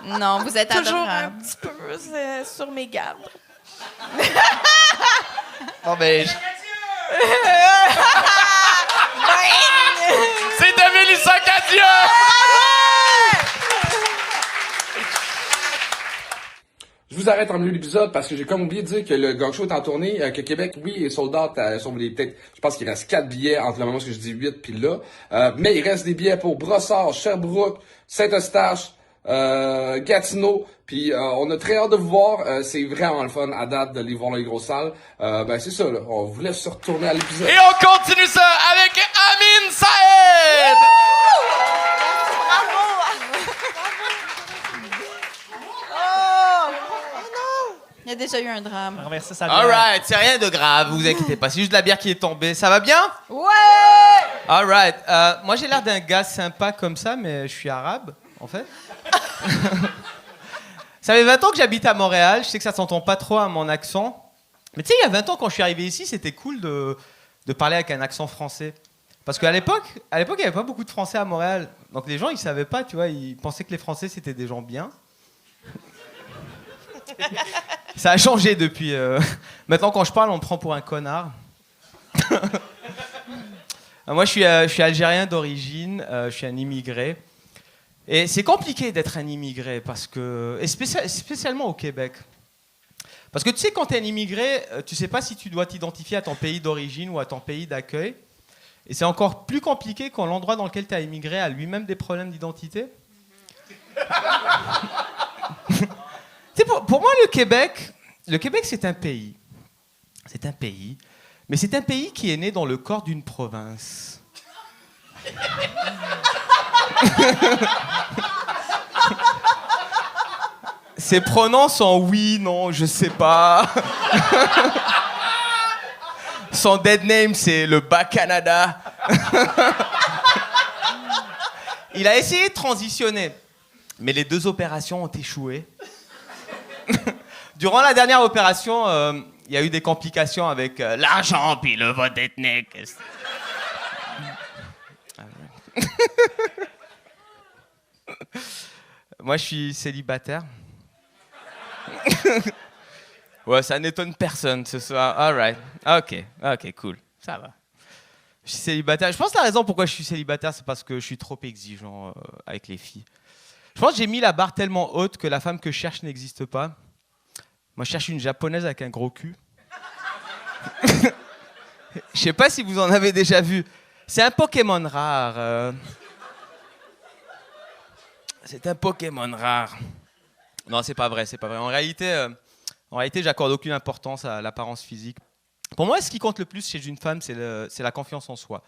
Non, vous êtes Toujours un adorable. petit peu sur mes gardes. Bon, ben. C'était Mélissa Cadieux! Je vous d'arrêt en milieu d'épisode parce que j'ai comme oublié de dire que le Gong Show est en tournée, que Québec, oui, est sold out, peut-être, je pense qu'il reste 4 billets entre le moment où je dis 8 puis là. Mais il reste des billets pour Brossard, Sherbrooke, Saint-Eustache, Gatineau, puis on a très hâte de vous voir. C'est vraiment le fun à date de les voir dans les grosses salles. C'est ça, là. On vous laisse se retourner à l'épisode. Et on continue ça avec Amin Saed! Il y a déjà eu un drame. Renverser sa bière. Alright, c'est rien de grave, vous inquiétez pas. C'est juste la bière qui est tombée. Ça va bien? Ouais! Alright. Moi, j'ai l'air d'un gars sympa comme ça, mais je suis arabe, en fait. Ça fait 20 ans que j'habite à Montréal. Je sais que ça s'entend pas trop à mon accent. Mais tu sais, il y a 20 ans, quand je suis arrivé ici, c'était cool de parler avec un accent français. Parce qu'à l'époque, il n'y avait pas beaucoup de Français à Montréal. Donc les gens, ils savaient pas, tu vois. Ils pensaient que les Français, c'était des gens bien. Ça a changé depuis. Maintenant, quand je parle, on me prend pour un connard. Moi, je suis algérien d'origine. Je suis un immigré. Et c'est compliqué d'être un immigré, parce que, et spécialement au Québec. Parce que tu sais, quand tu es un immigré, tu sais pas si tu dois t'identifier à ton pays d'origine ou à ton pays d'accueil. Et c'est encore plus compliqué quand l'endroit dans lequel tu as immigré a lui-même des problèmes d'identité. Pour moi, le Québec, c'est un pays. C'est un pays. Mais c'est un pays qui est né dans le corps d'une province. Ses pronoms sont oui, non, je sais pas. Son dead name, c'est le Bas-Canada. Il a essayé de transitionner, mais les 2 opérations ont échoué. Durant la dernière opération, il y a eu des complications avec l'argent puis le vote ethnique. Moi, je suis célibataire. Ouais, ça n'étonne personne ce soir. All right. Ok, cool. Ça va. Je suis célibataire. Je pense que la raison pourquoi je suis célibataire, c'est parce que je suis trop exigeant avec les filles. Je pense que j'ai mis la barre tellement haute que la femme que je cherche n'existe pas. Moi, je cherche une japonaise avec un gros cul. Je sais pas si vous en avez déjà vu. C'est un Pokémon rare. C'est un Pokémon rare. Non, c'est pas vrai. En réalité, j'accorde aucune importance à l'apparence physique. Pour moi, ce qui compte le plus chez une femme, c'est la confiance en soi.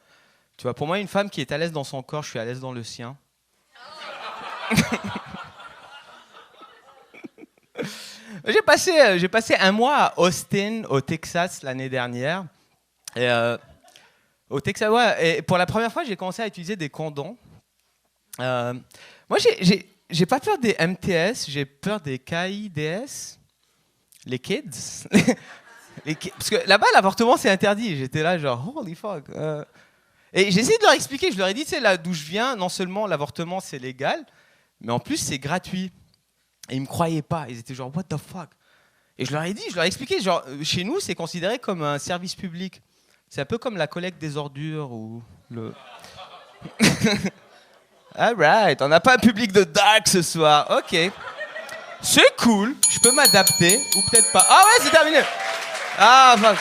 Tu vois, pour moi, une femme qui est à l'aise dans son corps, je suis à l'aise dans le sien. J'ai passé un mois à Austin, au Texas, l'année dernière. Et, au Texas, ouais, et pour la première fois, j'ai commencé à utiliser des condoms. Moi, j'ai pas peur des MTS, j'ai peur des KIDS. Les kids. Parce que là-bas, l'avortement, c'est interdit. J'étais là, genre, holy fuck. Et j'ai essayé de leur expliquer. Je leur ai dit, tu sais, là d'où je viens, non seulement l'avortement, c'est légal, mais en plus, c'est gratuit. Et ils me croyaient pas. Ils étaient genre, what the fuck? Et je leur ai expliqué, genre, chez nous, c'est considéré comme un service public. C'est un peu comme la collecte des ordures ou le... All right, on n'a pas un public de dark ce soir. OK. C'est cool. Je peux m'adapter. Ou peut-être pas. Ah ouais, c'est terminé. Ah, fuck.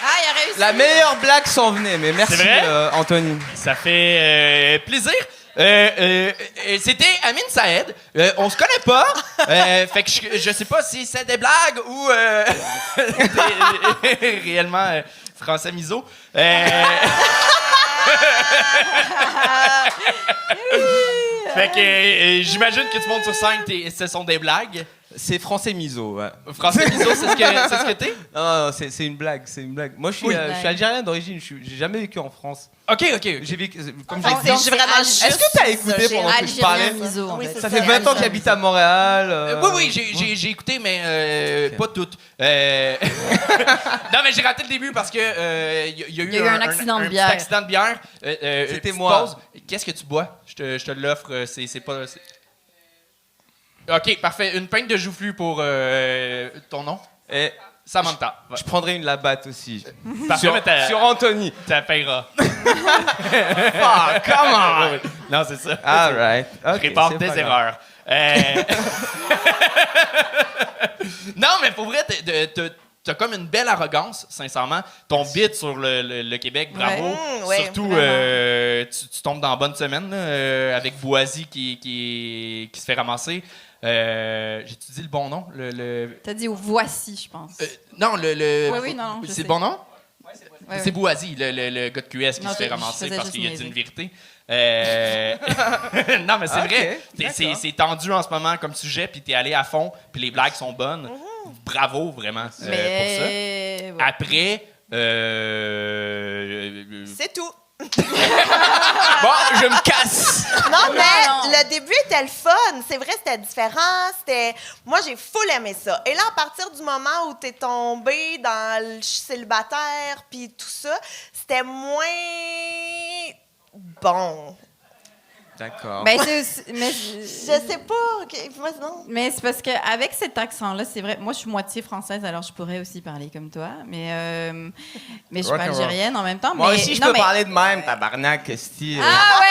Ah, il a réussi. La meilleure blague s'en venait, mais merci, C'est vrai? Anthony. Ça fait plaisir. C'était Amin Saed. On se connaît pas. Fait que je sais pas si c'est des blagues ou réellement français miso. Fait que j'imagine que tout le monde sur scène, ce sont des blagues. C'est français miso, ouais. Français miso, c'est ce que t'es? Non, c'est une blague, Moi, je suis algérien d'origine, j'ai jamais vécu en France. OK. J'ai vécu, comme Donc, j'ai dit. c'est vraiment Est-ce que t'as écouté pendant que je parlais? Miso, en Oui, fait. c'est Ça fait 20 ans que j'habite à Montréal. Oui, j'ai écouté, mais pas toutes. Non, mais j'ai raté le début parce que il y a eu un accident de bière. Petit accident de bière. C'était petite moi. pause. Qu'est-ce que tu bois? Je te l'offre. C'est pas... OK, parfait. Une pinte de joufflu pour ton nom. Et Samantha. Je prendrais une labatte aussi. Parfait, mais Sur Anthony. ça payera. Ah, come on! Non, c'est ça. All right. Ok, Répare c'est tes pas grave. erreurs. Non, mais pour vrai, t'as comme une belle arrogance, sincèrement. Ton bit sur le Québec, bravo. Ouais. Surtout, tu tombes dans la bonne semaine là, avec Boisy qui se fait ramasser. J'ai-tu dit le bon nom? T'as dit voici, je pense. Non, Oui, non, je c'est sais. le bon nom? Ouais, C'est Boisy, le gars de QS qui Non, se fait je ramasser faisais parce juste qu'il a dit niaiser. une vérité. Non, mais c'est Ok, vrai. d'accord. C'est tendu en ce moment comme sujet, puis t'es allé à fond, puis les blagues sont bonnes. Bravo, vraiment, pour ça. Mais ouais. Après, C'est tout. Bon, je me casse! Non, mais non. le début était le fun. C'est vrai, c'était différent. Moi, j'ai full aimé ça. Et là, à partir du moment où t'es tombé dans le célibataire puis tout ça, c'était moins bon. D'accord. Ben, c'est aussi- mais Je sais pas. Moi, non. Mais c'est parce qu'avec cet accent-là, c'est vrai. Moi, je suis moitié française, alors je pourrais aussi parler comme toi. Mais je suis pas Rock'n'roll. algérienne en même temps. Moi mais, aussi, je non, peux mais- parler de même, tabarnak, esti. Ah ouais.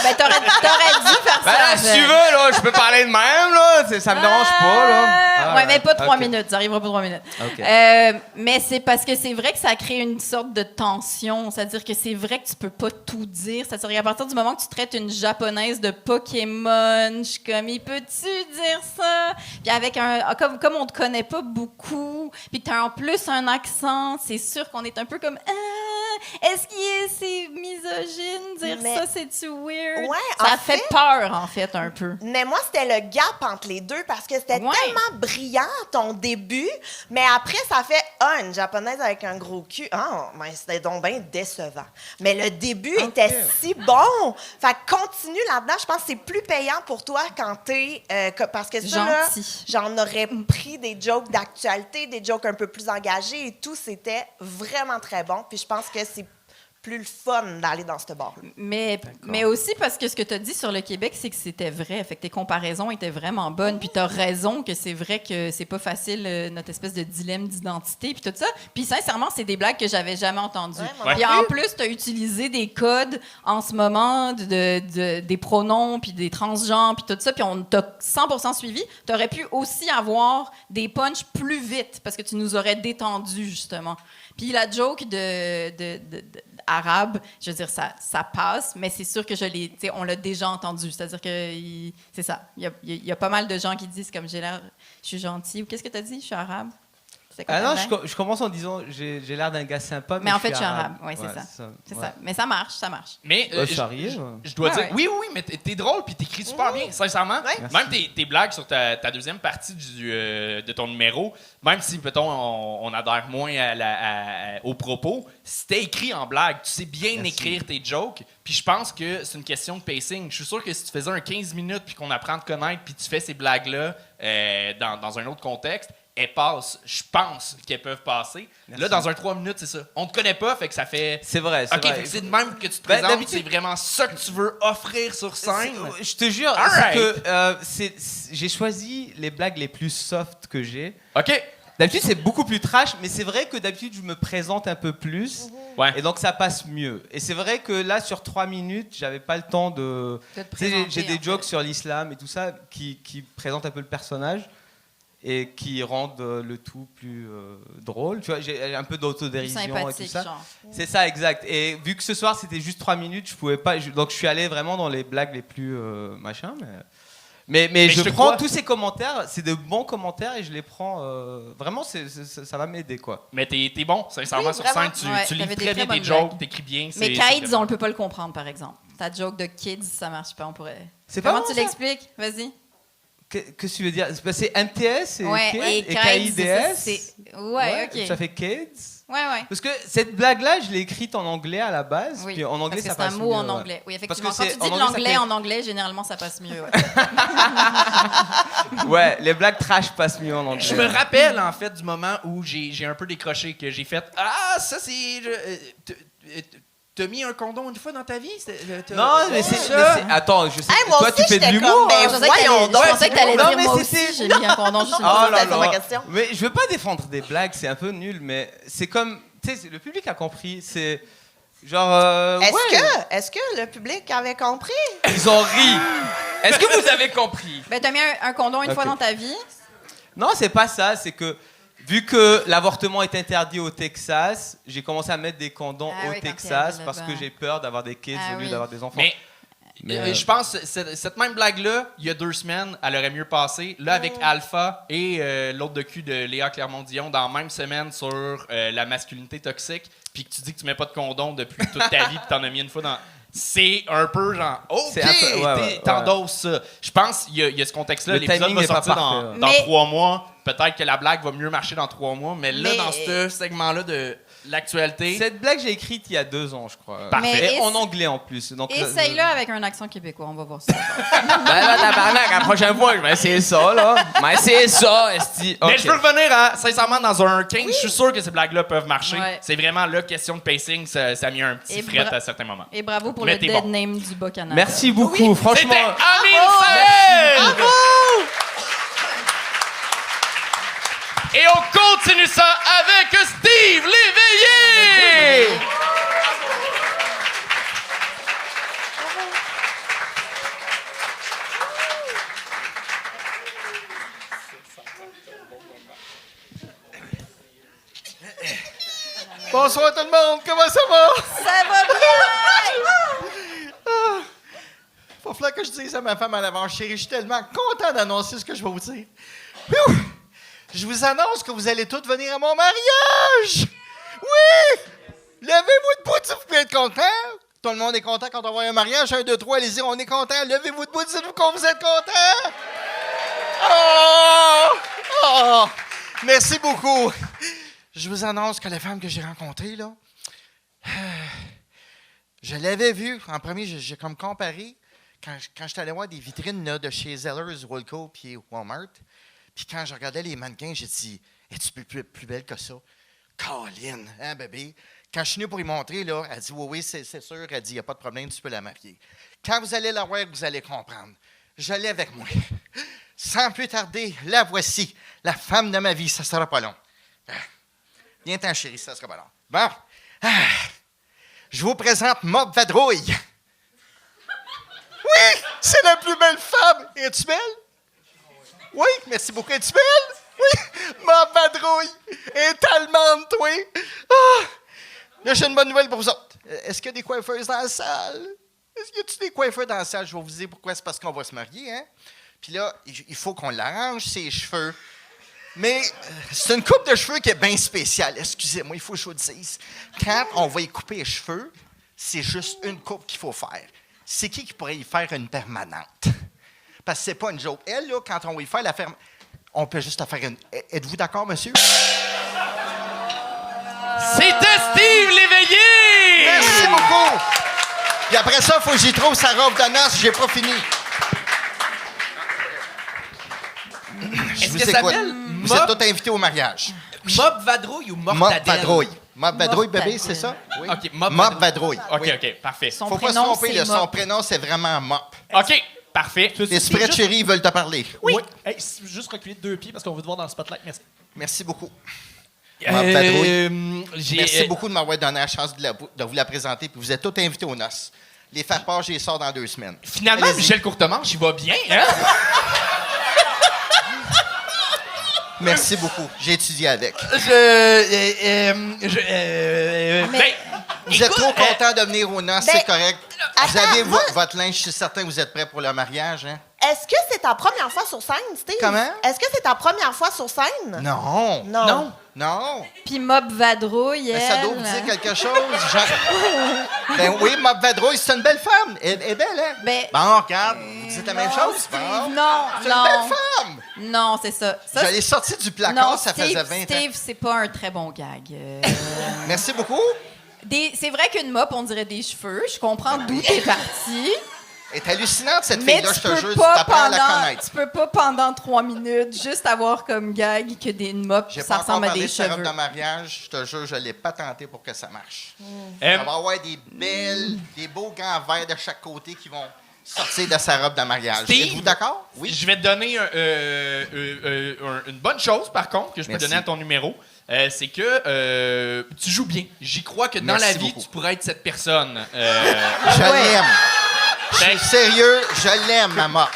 Ben, t'aurais dû faire Ben ça. là, en si fait. tu veux, là, je peux parler de même, là. Ça me dérange pas, là. Ouais, mais pas 3 Ok. minutes. Ça arrivera pas 3 minutes. Ok. Mais c'est parce que c'est vrai que ça crée une sorte de tension. C'est-à-dire que c'est vrai que tu peux pas tout dire. C'est-à-dire qu'à partir du moment que tu traites une japonaise de Pokémon, je suis comme, il peut-tu dire ça? Puis avec comme on te connaît pas beaucoup, puis que t'as en plus un accent, c'est sûr qu'on est un peu comme, est-ce c'est misogyne dire Mais- ça? C'est-tu weird? Ouais, ça en fait fait- peur, en fait, un peu. Mais moi, c'était le gap entre les deux parce que c'était Ouais. tellement brillant, ton début, mais après, ça fait une japonaise avec un gros cul. Ah, mais c'était donc bien décevant. Mais le début était si bon. Fait que continue là-dedans. Je pense que c'est plus payant pour toi quand t'es. Parce que ça, là, Gentil. j'en aurais pris des jokes d'actualité, des jokes un peu plus engagés et tout. C'était vraiment très bon. Puis je pense que c'est plus le fun d'aller dans ce bar-là. Mais aussi parce que ce que tu as dit sur le Québec, c'est que c'était vrai. Fait que tes comparaisons étaient vraiment bonnes. Puis tu as raison que c'est vrai que c'est pas facile, notre espèce de dilemme d'identité, puis tout ça. Puis sincèrement, c'est des blagues que j'avais jamais entendues. moi Puis non en plus. plus, tu as utilisé des codes en ce moment des pronoms, puis des transgenres, puis tout ça. Puis on t'a 100% suivi. Tu aurais pu aussi avoir des punchs plus vite parce que tu nous aurais détendu, justement. Puis la joke arabe, je veux dire, ça passe, mais c'est sûr que on l'a déjà entendu. C'est-à-dire que c'est ça. Il y a pas mal de gens qui disent comme je suis gentil. Ou qu'est-ce que tu as dit? Je suis arabe. C'est quoi Ah ta non, blague? je commence en disant j'ai l'air d'un gars sympa, Mais en fait, je suis arabe. Oui, c'est Ouais, ça. C'est ouais. ça. Mais ça marche. Mais Ça arrive. je dois Ouais, dire, ouais. oui, mais t'es drôle puis t'écris super bien, sincèrement. Ouais. Même tes blagues sur ta deuxième partie de ton numéro, même si, peut-on, on adhère moins aux propos, c'était écrit en blague. Tu sais bien écrire tes jokes, puis je pense que c'est une question de pacing. Je suis sûr que si tu faisais un 15 minutes puis qu'on apprend à te connaître puis tu fais ces blagues-là dans un autre contexte, elles passent. Je pense qu'elles peuvent passer. Merci. Là, dans un 3 minutes, c'est ça. On te connaît pas, fait que ça fait... C'est vrai, c'est OK, vrai. fait que c'est de même que tu te Ben, présentes, d'habitude- c'est vraiment ça que tu veux offrir sur scène. Je te jure, All c'est right. que j'ai choisi les blagues les plus soft que j'ai. OK. D'habitude, c'est beaucoup plus trash, mais c'est vrai que d'habitude, je me présente un peu plus. Ouais. Et donc, ça passe mieux. Et c'est vrai que là, sur 3 minutes, j'avais pas le temps de. De te Tu sais, présenter, j'ai des en jokes fait. sur l'islam et tout ça qui présentent un peu le personnage et qui rendent le tout plus drôle. Tu vois, j'ai un peu Plus d'autodérision et tout sympathique, ça. genre. C'est ça, exact. Et vu que ce soir, c'était juste 3 minutes, je pouvais pas. Donc, je suis allé vraiment dans les blagues les plus machin. Mais je je te prends crois. tous ces commentaires, c'est de bons commentaires et je les prends. Vraiment, ça va m'aider, quoi. Mais t'es bon, sincèrement, Oui, sur vraiment. scène. Ouais, Tu t'avais lis des très bien très tes bonnes jokes, blagues. t'écris bien. Mais c'est kids, très on bon. ne peut pas le comprendre, par exemple. Ta joke de kids, ça marche pas. On pourrait. C'est pas Comment bon, tu ça? l'expliques? Vas-y. Que tu veux dire? C'est MTS et, Ouais, kids, et et kids, KIDS? c'est- ouais, ok. Ça fait kids? Ouais. Parce que cette blague-là, je l'ai écrite en anglais à la base. Oui, Puis en anglais, parce que ça c'est un passe mot mieux, en ouais. anglais. Oui, Parce effectivement. que Quand c'est- tu dis en de anglais, ça l'anglais fait- en anglais, généralement, ça passe mieux. Ouais. Ouais, les blagues trash passent mieux en anglais. Je me rappelle, en fait, du moment où j'ai un peu décroché, que j'ai fait « Ah, ça, c'est... T'as mis un condom une fois dans ta vie? Non, mais c'est. Attends, je sais Hey, que moi toi, aussi, tu fais de j'étais l'humour. comme, ben, hein. voyons donc. Je pensais que t'allais Non, dire mais moi c'était- aussi, j'ai mis un condom juste une Oh fois. là c'est ma là. question. Mais je veux pas défendre des blagues, c'est un peu nul, mais c'est comme. Tu sais, le public a compris. C'est. Genre. Est-ce que le public avait compris? Ils ont ri. Est-ce que vous avez compris? Ben, t'as mis un condom une fois Ok. dans ta vie. Non, c'est pas ça. C'est que, vu que l'avortement est interdit au Texas, j'ai commencé à mettre des condoms Ah au oui, quand Texas t'es parce là-bas. que j'ai peur d'avoir des kids Ah au lieu oui. d'avoir des enfants. Mais, Mais, je pense que cette même blague-là, il y a 2 semaines, elle aurait mieux passé. Là, avec Alpha et l'autre de cul de Léa Clermont-Dion, dans la même semaine sur la masculinité toxique, puis que tu dis que tu mets pas de condom depuis toute ta vie, puis t'en as mis une fois dans... C'est un peu genre, OK, C'est un peu- ouais, t'endosses ça. Je pense qu'il y a ce contexte-là. Le L'épisode timing va est pas sortir parfait, là. dans Mais- 3 mois. Peut-être que la blague va mieux marcher dans 3 mois, mais là, Mais- dans ce segment-là de l'actualité... Cette blague, j'ai écrite il y a 2 ans, je crois. Parfait. Et en anglais en plus. Donc, Essaye-le avec un accent québécois, on va voir ça. Ben là, tabarnak, la prochaine fois, je vais essayer ça, là. Mais c'est ça, esti. Mais Ok. je veux revenir à, sincèrement, dans un 15, je suis sûr que ces blagues-là peuvent marcher. Ouais. C'est vraiment là, question de pacing, ça a mis un petit Et fret bra- à certains moments. Et bravo pour Mais le t'es dead bon. name du Bas-Canada. Merci beaucoup, franchement. C'était Amine Saël! Et on continue ça avec Steve Léveillé! Bonsoir tout le monde, comment ça va? Ça va bien! Faut falloir que je dise à ma femme à l'avance, chérie, je suis tellement content d'annoncer ce que je vais vous dire. Ouh! Je vous annonce que vous allez toutes venir à mon mariage! Oui! Levez-vous debout si vous pouvez être content. Tout le monde est content quand on va à un mariage. 1, 2, 3, allez-y, on est content. Levez-vous debout, dites-vous qu'on vous êtes content. Oh! Oh! Merci beaucoup. Je vous annonce que la femme que j'ai rencontrée, là, je l'avais vue. En premier, j'ai comme comparé quand je suis allé voir des vitrines là, de chez Zellers, Woolco puis Walmart. Puis quand je regardais les mannequins, j'ai dit, es-tu plus belle que ça? Colin, hein, bébé? Quand je suis venu pour y montrer, là, elle dit, oui, c'est sûr. Elle dit, il n'y a pas de problème, tu peux la marier. Quand vous allez la voir, vous allez comprendre. Je l'ai avec moi. Sans plus tarder, la voici, la femme de ma vie. Ça ne sera pas long. Viens-t'en, chérie, ça sera pas long. Bon. Je vous présente Mob Vadrouille. Oui, c'est la plus belle femme. Es-tu belle? Oui, merci beaucoup. Es-tu belle? Oui, Mob Vadrouille est allemande, toi. Ah! Là, j'ai une bonne nouvelle pour vous autres. Est-ce qu'il y a des coiffeuses dans la salle? Est-ce qu'il y a des coiffeurs dans la salle? Je vais vous dire pourquoi. C'est parce qu'on va se marier, hein? Puis là, il faut qu'on l'arrange, ses cheveux. Mais c'est une coupe de cheveux qui est bien spéciale. Excusez-moi, il faut que je vous le dise. Quand on va y couper les cheveux, c'est juste une coupe qu'il faut faire. C'est qui pourrait y faire une permanente? Parce que c'est pas une joke. Elle, là, quand on va y faire la ferme, on peut juste la faire une... Êtes-vous d'accord, monsieur? C'était Steve Léveillé! Merci beaucoup! Puis après ça, il faut que j'y trouve sa robe de noces. J'ai pas fini. Est-ce vous que ça écoute. s'appelle Vous êtes tous invités au mariage. Mob Vadrouille ou Mob Mortadelle? Vadrouille. Mob Vadrouille, bébé, Mortadelle. c'est ça? Oui. OK, Mob Mob Vadrouille. OK, Oui. OK, parfait. Son Faut pas se prénom, tromper, c'est là, son Mop. prénom, c'est vraiment Mop. OK, parfait. Les spreads chéris veulent te parler. Oui. Hey, juste reculer de 2 pieds parce qu'on veut te voir dans le spotlight. Merci. Merci beaucoup. Mob Vadrouille. J'ai- Merci beaucoup de m'avoir donné la chance de vous la présenter. Puis vous êtes tous invités aux noces. Les faire-part, je les sors dans 2 semaines. Finalement, Allez-y. Michel Courtemanche, il va bien, hein? Merci beaucoup. J'ai étudié avec. Ben, Vous êtes trop content de venir aux noces, ben, c'est correct. Vous attends, avez moi- votre linge, je suis certain que vous êtes prêts pour le mariage, hein? Est-ce que c'est ta première fois sur scène, Steve? Comment? Est-ce que c'est ta première fois sur scène? Non. Non. Non. Puis Mob Vadrouille, Mais ça doit elle... vous dire quelque chose. Ben oui, Mob Vadrouille, c'est une belle femme. Elle est belle, hein? Ben, Bon, regarde, vous dites la même non, chose? Steve, Bon. non, C'est une non. belle femme. Non, c'est ça. Ça, Je l'ai sortie du placard, non, ça Steve, faisait 20 ans. Steve, c'est pas un très bon gag. Merci beaucoup. C'est vrai qu'une mop, on dirait des cheveux. Je comprends d'où t'es parti. Elle est hallucinante, cette Mais fille-là, je te jure, tu pas t'apprends à la pendant, connaître. tu peux pas pendant 3 minutes juste avoir comme gag que des mopes, J'ai ça pas encore ressemble à parlé des de sa robe cheveux. de mariage, je te jure, je l'ai pas tenté pour que ça marche. Euh, On va avoir des beaux grands verres de chaque côté qui vont sortir de sa robe de mariage. Steve? Êtes-vous d'accord? Oui. Je vais te donner une bonne chose, par contre, que je peux Merci. donner à ton numéro. C'est que tu joues bien. J'y crois que dans Merci la vie, beaucoup. tu pourrais être cette personne. Je l'aime. Je suis sérieux, je l'aime, ma mop.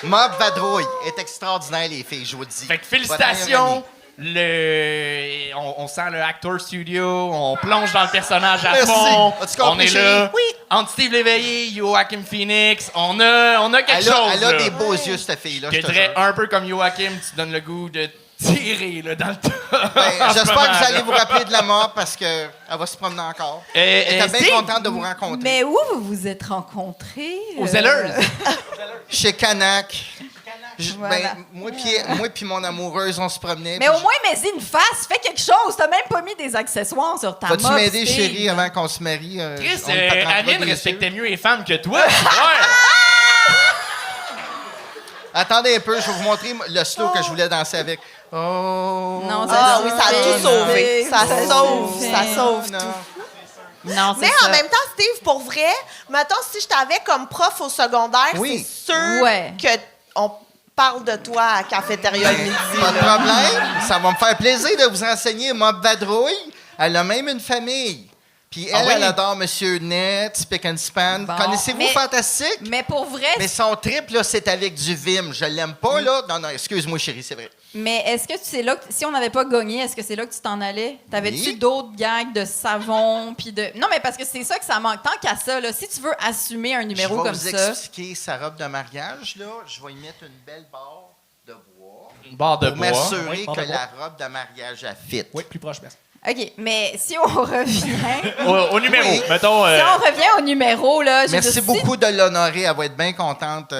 Mop Vadrouille est extraordinaire, les filles, je vous le dis. Fait que Votre meilleure félicitations. amie. On sent le actor studio, on plonge dans le personnage à Merci. fond. As-tu compris, On est chérie? là. Oui. Entre Steve Léveillé, Joachim Phoenix, on a quelque chose. Elle a là. des beaux yeux, cette fille-là, Je je te te dirais jure. un peu comme Joachim, tu donnes le goût de tirer là, dans le tas. Ben, j'espère que vous allez vous rappeler de la mort parce qu'elle va se promener encore. Elle était bien Steve, contente de vous rencontrer. Mais où vous vous êtes rencontrés? Aux Zellers. Chez Canac. Voilà. Ben, moi puis mon amoureuse, on se promenait. Mais puis au moins, mets-y une face, fais quelque chose. T'as même pas mis des accessoires sur ta Vas-tu mop, m'aider, Steve? chérie, avant qu'on se marie? Chris, on est pas 33 Aline des respectait yeux. mieux les femmes que toi. Ouais. Attendez un peu, je vais vous montrer le slow que je voulais danser avec. Oh. Non, Ah ça oui, ça a tout sauvé. Ça sauve, fait. ça sauve Non. tout. Non, c'est Mais ça. en même temps, Steve, pour vrai, mettons, si je t'avais comme prof au secondaire, Oui. c'est sûr Ouais. qu'on parle de toi à Cafétéria le midi. Pas de là. problème. Ça va me faire plaisir de vous enseigner Mop Vadrouille. Elle a même une famille. Puis elle, Ah oui? elle adore Monsieur Net, Spick and Span. Bon, Connaissez-vous mais- Fantastique? Mais pour vrai, Mais son trip, là, c'est avec du Vim. Je l'aime pas, là. Non, non, excuse-moi, chérie, c'est vrai. mais est-ce que c'est là que, si on n'avait pas gagné, est-ce que c'est là que tu t'en allais? T'avais-tu Oui. d'autres gags de savon puis de non mais parce que c'est ça que ça manque tant qu'à ça là. Si tu veux assumer un numéro je vais comme vous ça, expliquer sa robe de mariage, là. Je vais y mettre une belle barre de bois Une barre de pour bois. m'assurer Oui, barre que de bois. la robe de mariage a fit. Oui, plus proche, merci. ok. Mais si on revient, Au numéro, Oui. mettons. si on revient au numéro là, je veux Merci dire, beaucoup de l'honorer. Elle va être bien contente.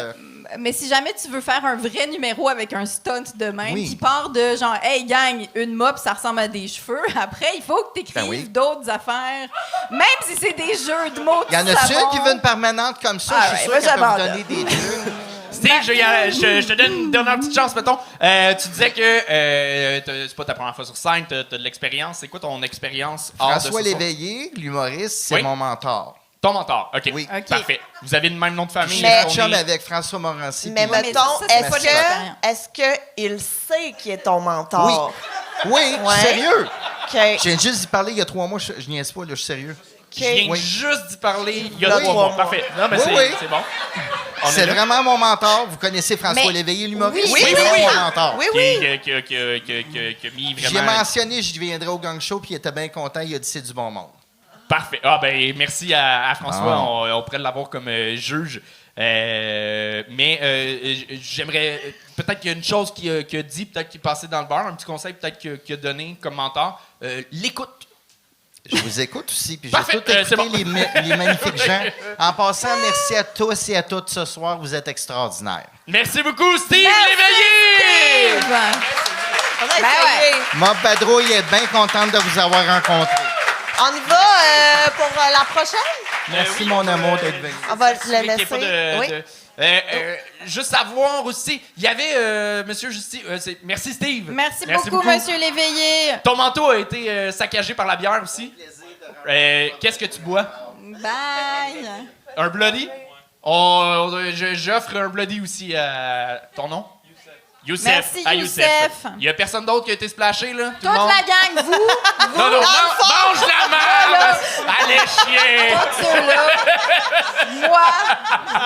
Mais si jamais tu veux faire un vrai numéro avec un stunt de même Oui. qui part de genre hey gang, une mop ça ressemble à des cheveux, après il faut que tu écrives Ben oui. d'autres affaires, même si c'est des jeux de mots. Y en de a-tu savon. une qui veut une permanente comme ça? Ah je suis ouais, sûr qu'elle moi, peut vous donner des trucs. Steve, je te donne une dernière petite chance, mettons. Tu disais que c'est pas ta première fois sur scène, t'as de l'expérience. C'est quoi ton expérience hors de François ce soir? Léveillé, l'humoriste, c'est Oui. mon mentor. Ton mentor, OK. Oui. OK. Parfait. Vous avez le même nom de famille. Je Mais- suis chum avec François Morancy. Mais puis- mais mettons, ça, c'est pas de l'expérience. est-ce qu'il sait qu'il est ton mentor? Oui, je Ouais. suis sérieux. OK. Je viens juste d'y parler il y a 3 mois. Je niaise pas, là, je suis sérieux. Je viens Oui. juste d'y parler il y a Oui. 3 mois. Parfait. Non, mais Oui, oui. c'est bon. On est C'est là. vraiment mon mentor. Vous connaissez François Mais- Léveillé, l'humoriste? Oui, c'est oui, vraiment oui. mon mentor. Oui, oui. Qui a mis J'ai vraiment... mentionné, je viendrai au gang show, puis il était bien content. Il a dit c'est du bon monde. Parfait. Ah, ben, merci à François. Ah. On pourrait l'avoir comme juge. J'aimerais. Peut-être qu'il y a une chose qu'il a dit, peut-être qu'il est passé dans le bar, un petit conseil peut-être qu'il a donné comme mentor. L'écoute. Je vous écoute aussi, puis j'ai Parfait, tout écouté c'est bon. les magnifiques gens. En passant, merci à tous et à toutes ce soir. Vous êtes extraordinaires. Merci beaucoup, Steve Steve! Léveillé! On a Ben essayé. Mop Vadrouille est bien contente de vous avoir rencontré. On y va pour la prochaine? Merci, mon amour, d'être venu. On va le Qu'il y ait laisser. pas de- Oui. juste savoir aussi, il y avait Monsieur Justi. Merci, Steve. Merci beaucoup, Monsieur Léveillé. Ton manteau a été saccagé par la bière aussi. Qu'est-ce que tu bois? Bye. Un Bloody? J'offre un Bloody aussi à ton nom? Youssef. Merci, À Youssef. Il y a personne d'autre qui a été splashé, là? Tout Toute le monde? la gang, vous, Non, non, mange la merde! Allez, chier! tous ceux-là, moi.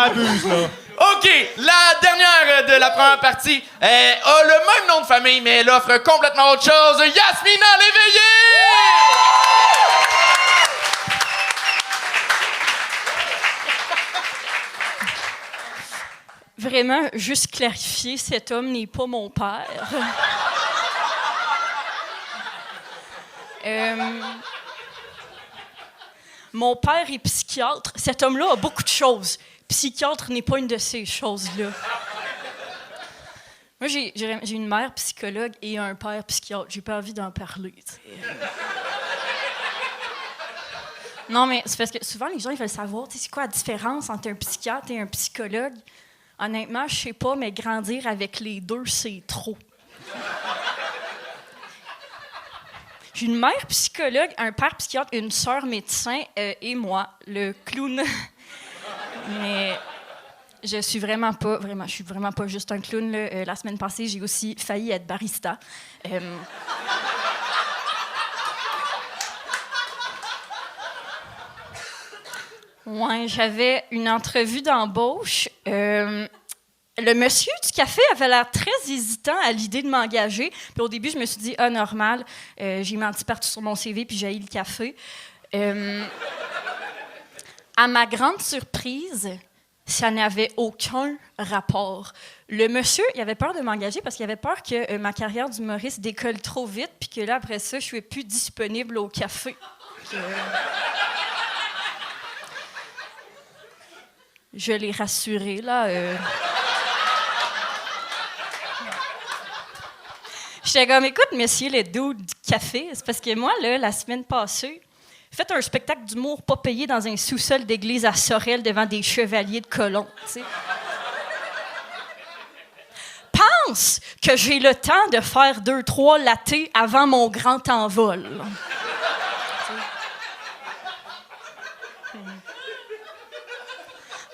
Abuse, là. OK, la dernière de la première partie a le même nom de famille, mais elle offre complètement autre chose. Yasmina Léveillé! Vraiment, juste clarifier, cet homme n'est pas mon père. Mon père est psychiatre. Cet homme-là a beaucoup de choses. Psychiatre n'est pas une de ces choses-là. Moi, j'ai une mère psychologue et un père psychiatre. J'ai pas envie d'en parler. Non, mais c'est parce que souvent, les gens, ils veulent savoir, c'est quoi la différence entre un psychiatre et un psychologue. Honnêtement, je sais pas, mais grandir avec les deux, c'est trop. J'ai une mère psychologue, un père psychiatre, une sœur médecin et moi, le clown. Mais je suis vraiment pas juste un clown. Là. La semaine passée, j'ai aussi failli être barista. Ouais, j'avais une entrevue d'embauche. Le monsieur du café avait l'air très hésitant à l'idée de m'engager. Puis au début, je me suis dit, normal. J'ai menti partout sur mon CV, puis j'ai haï le café. À ma grande surprise, ça n'avait aucun rapport. Le monsieur, il avait peur de m'engager parce qu'il avait peur que ma carrière d'humoriste décolle trop vite, puis que là, après ça, je suis plus disponible au café. Je l'ai rassuré, là. J'étais comme, écoute, monsieur le dude du café, c'est parce que moi, là, la semaine passée, j'ai fait un spectacle d'humour pas payé dans un sous-sol d'église à Sorel devant des chevaliers de colons, tu sais. Pense que j'ai le temps de faire 2-3 lattés avant mon grand envol.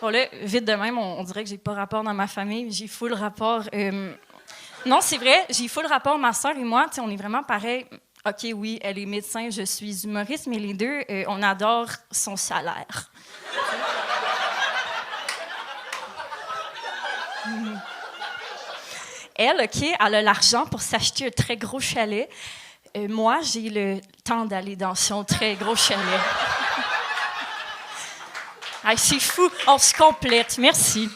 Bon, là, vite de même, on dirait que j'ai pas rapport dans ma famille, mais j'ai full rapport. Non, c'est vrai, j'ai full rapport. Ma sœur et moi, on est vraiment pareils. OK, oui, elle est médecin, je suis humoriste, mais les deux, on adore son salaire. Elle, OK, elle a l'argent pour s'acheter un très gros chalet. Moi, j'ai le temps d'aller dans son très gros chalet. Hey, c'est fou, on se complète, merci.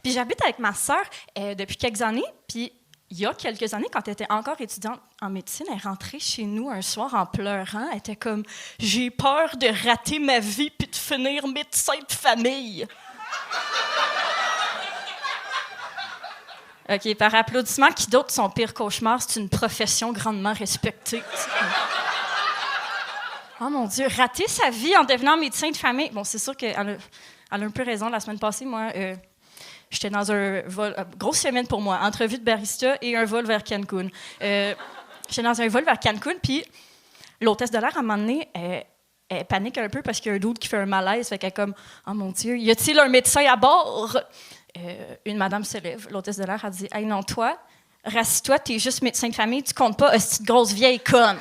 Puis j'habite avec ma sœur depuis quelques années, puis il y a quelques années, quand elle était encore étudiante en médecine, elle est rentrée chez nous un soir en pleurant. Elle était comme « J'ai peur de rater ma vie puis de finir médecin de famille. » OK, par applaudissement, qui d'autre, son pire cauchemar, c'est une profession grandement respectée. Oh mon Dieu, rater sa vie en devenant médecin de famille. Bon, c'est sûr qu'elle a un peu raison. La semaine passée, moi, j'étais dans un vol, grosse semaine pour moi, entrevue de barista et un vol vers Cancun. J'étais dans un vol vers Cancun, puis l'hôtesse de l'air, à un moment donné, elle panique un peu parce qu'il y a un dude qui fait un malaise. Fait qu'elle est comme « Oh mon Dieu, y a-t-il un médecin à bord? » Une madame se lève. L'hôtesse de l'air a dit « Hey non, toi, rassis-toi, t'es juste médecin de famille, tu comptes pas, hostie de grosse vieille conne. »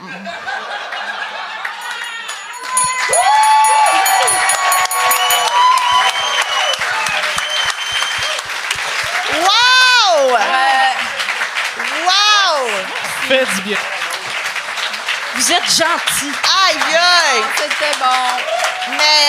Wow! Fais du bien. Vous êtes gentil. Aïe, aïe! C'était bon. Mais,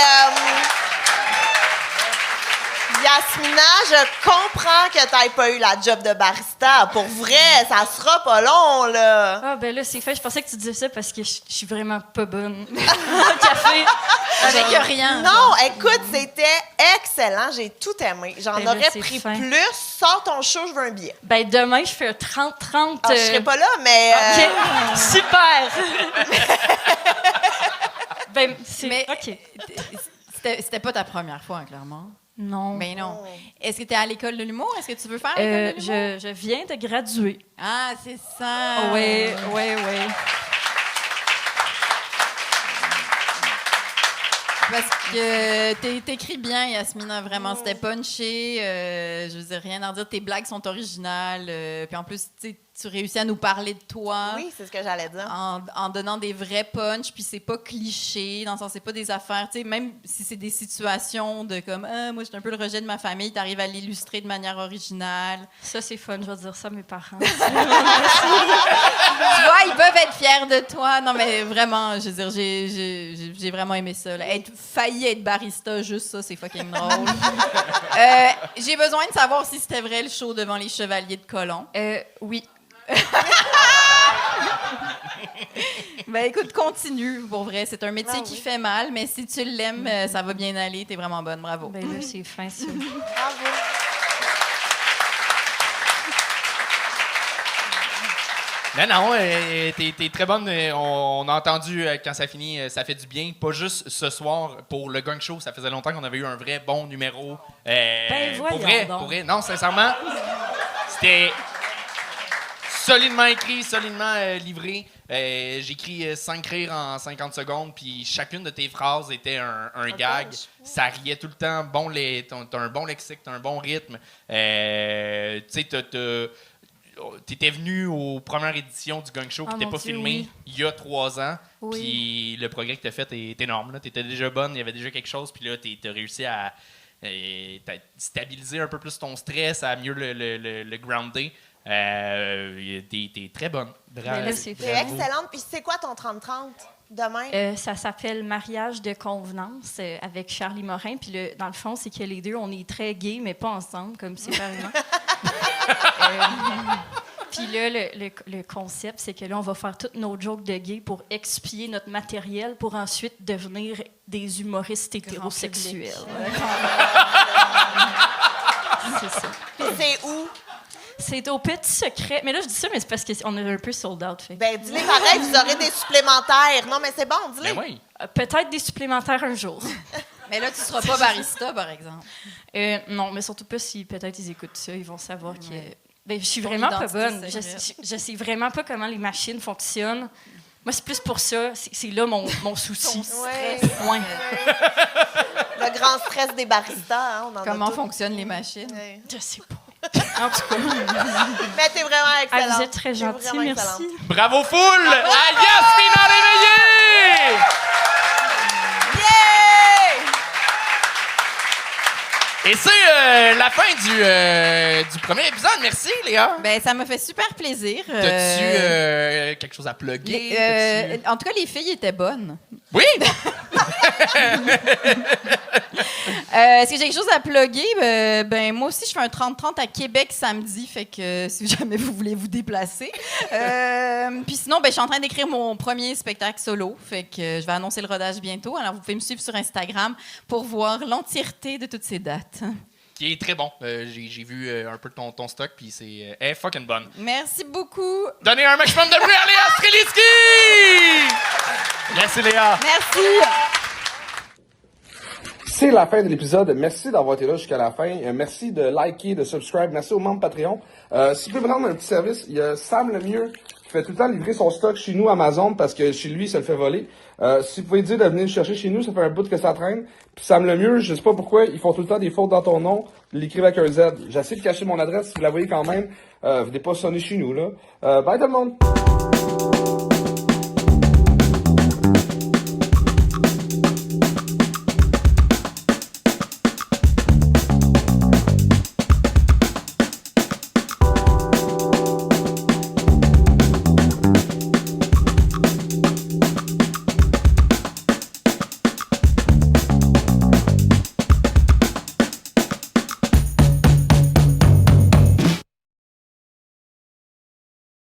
Yasmina, je comprends que t'aies pas eu la job de barista. Pour vrai, ça sera pas long, là. Ah, ben là, c'est fait. Je pensais que tu disais ça parce que je suis vraiment pas bonne. Au café. Avec rien. Non, écoute, c'était excellent. J'ai tout aimé. J'en Ben là, aurais c'est pris fin. plus. Sors ton show, je veux un billet. Ben demain, je fais un 30-30. Ah, je serai pas là, mais... OK, super! Ben, c'est... Mais OK. c'était pas ta première fois, hein, clairement. Non. Mais non. Est-ce que tu es à l'école de l'humour? Est-ce que tu veux faire l'école de l'humour? Je viens de graduer. Ah, c'est ça. Oui. Parce que t'écris bien, Yasmina, vraiment. C'était punché. Je veux dire, rien à redire. Tes blagues sont originales. Puis en plus, tu réussis à nous parler de toi. Oui, c'est ce que j'allais dire. En donnant des vrais punchs, puis c'est pas cliché, dans le sens, c'est pas des affaires, tu sais, même si c'est des situations de comme, moi, je suis un peu le rejet de ma famille, t'arrives à l'illustrer de manière originale. Ça, c'est fun. Je vais dire ça à mes parents. Tu vois, ils peuvent être fiers de toi. Non, mais vraiment, je veux dire, j'ai vraiment aimé ça. Là. Failli être barista, juste ça, c'est fucking drôle. J'ai besoin de savoir si c'était vrai le show devant les chevaliers de colons. Oui. Ben écoute, continue, pour vrai. C'est un métier qui fait mal, mais si tu l'aimes, ça va bien aller. T'es vraiment bonne, bravo. Ben là, c'est fin, ça. Bravo. Non, t'es très bonne. On a entendu quand ça finit, ça fait du bien. Pas juste ce soir pour le gang show. Ça faisait longtemps qu'on avait eu un vrai bon numéro. Voyons donc. Pour vrai. Non, sincèrement, c'était solidement écrit, solidement livré. J'ai écrit 5 rires en 50 secondes, puis chacune de tes phrases était un gag. Ça riait tout le temps. T'as un bon lexique, t'as un bon rythme. Tu sais, t'étais venu aux premières éditions du Gang Show qui n'était pas filmé il y a 3 ans. Oui. Puis le progrès que t'as fait est énorme. T'étais déjà bonne, il y avait déjà quelque chose. Puis là, t'as réussi à stabiliser un peu plus ton stress, à mieux le grounder. T'es très bonne. Ben là, c'est T'es excellente. Puis c'est quoi ton 30-30 demain? Ça s'appelle Mariage de convenance avec Charlie Morin. Puis dans le fond, c'est que les deux, on est très gays, mais pas ensemble, comme séparément. Puis là, le concept, c'est que là, on va faire toutes nos jokes de gays pour expier notre matériel pour ensuite devenir des humoristes hétérosexuels. C'est ça. Puis c'est où? C'est au Petit Secret. Mais là, je dis ça, mais c'est parce qu'on est un peu sold out. Fait. Ben, dis-les pareil, vous aurez des supplémentaires. Non, mais c'est bon, dis-les. Ben oui. Peut-être des supplémentaires un jour. Mais là, tu seras pas barista, par exemple. Non, mais surtout pas si peut-être ils écoutent ça, ils vont savoir que... Ben, je suis vraiment pas bonne. Je sais vraiment pas comment les machines fonctionnent. Moi, c'est plus pour ça. C'est là mon souci. Ouais. Le grand stress des baristas. Hein, comment fonctionnent les machines? Ouais. Je sais pas. En tout cas. Mais t'es vraiment excellente. Vous êtes très gentils, merci. Bravo, foule! À Yasmina Réveillé! Et c'est la fin du premier épisode. Merci, Léa. Ben, ça m'a fait super plaisir. T'as-tu quelque chose à plugger? En tout cas, les filles étaient bonnes. Oui! Est-ce que j'ai quelque chose à plugger? Ben, moi aussi, je fais un 30-30 à Québec samedi, fait que si jamais vous voulez vous déplacer. Puis sinon, ben, je suis en train d'écrire mon premier spectacle solo, fait que je vais annoncer le rodage bientôt. Alors, vous pouvez me suivre sur Instagram pour voir l'entièreté de toutes ces dates. Qui est très bon. J'ai vu un peu ton stock, puis c'est fucking bonne. Merci beaucoup. Donnez un maximum de bruit à Léa Strelitzky! Merci, Léa. Merci. C'est la fin de l'épisode. Merci d'avoir été là jusqu'à la fin. Merci de liker, de subscribe. Merci aux membres Patreon. Si vous pouvez me rendre un petit service, il y a Sam Lemieux qui fait tout le temps livrer son stock chez nous Amazon parce que chez lui, ça le fait voler. Si vous pouvez dire de venir le chercher chez nous, ça fait un bout que ça traîne. Puis Sam Lemieux, je sais pas pourquoi, ils font tout le temps des fautes dans ton nom. Ils l'écrivent avec un Z. J'essaie de cacher mon adresse. Si vous la voyez quand même, venez pas sonner chez nous, là. Bye tout le monde!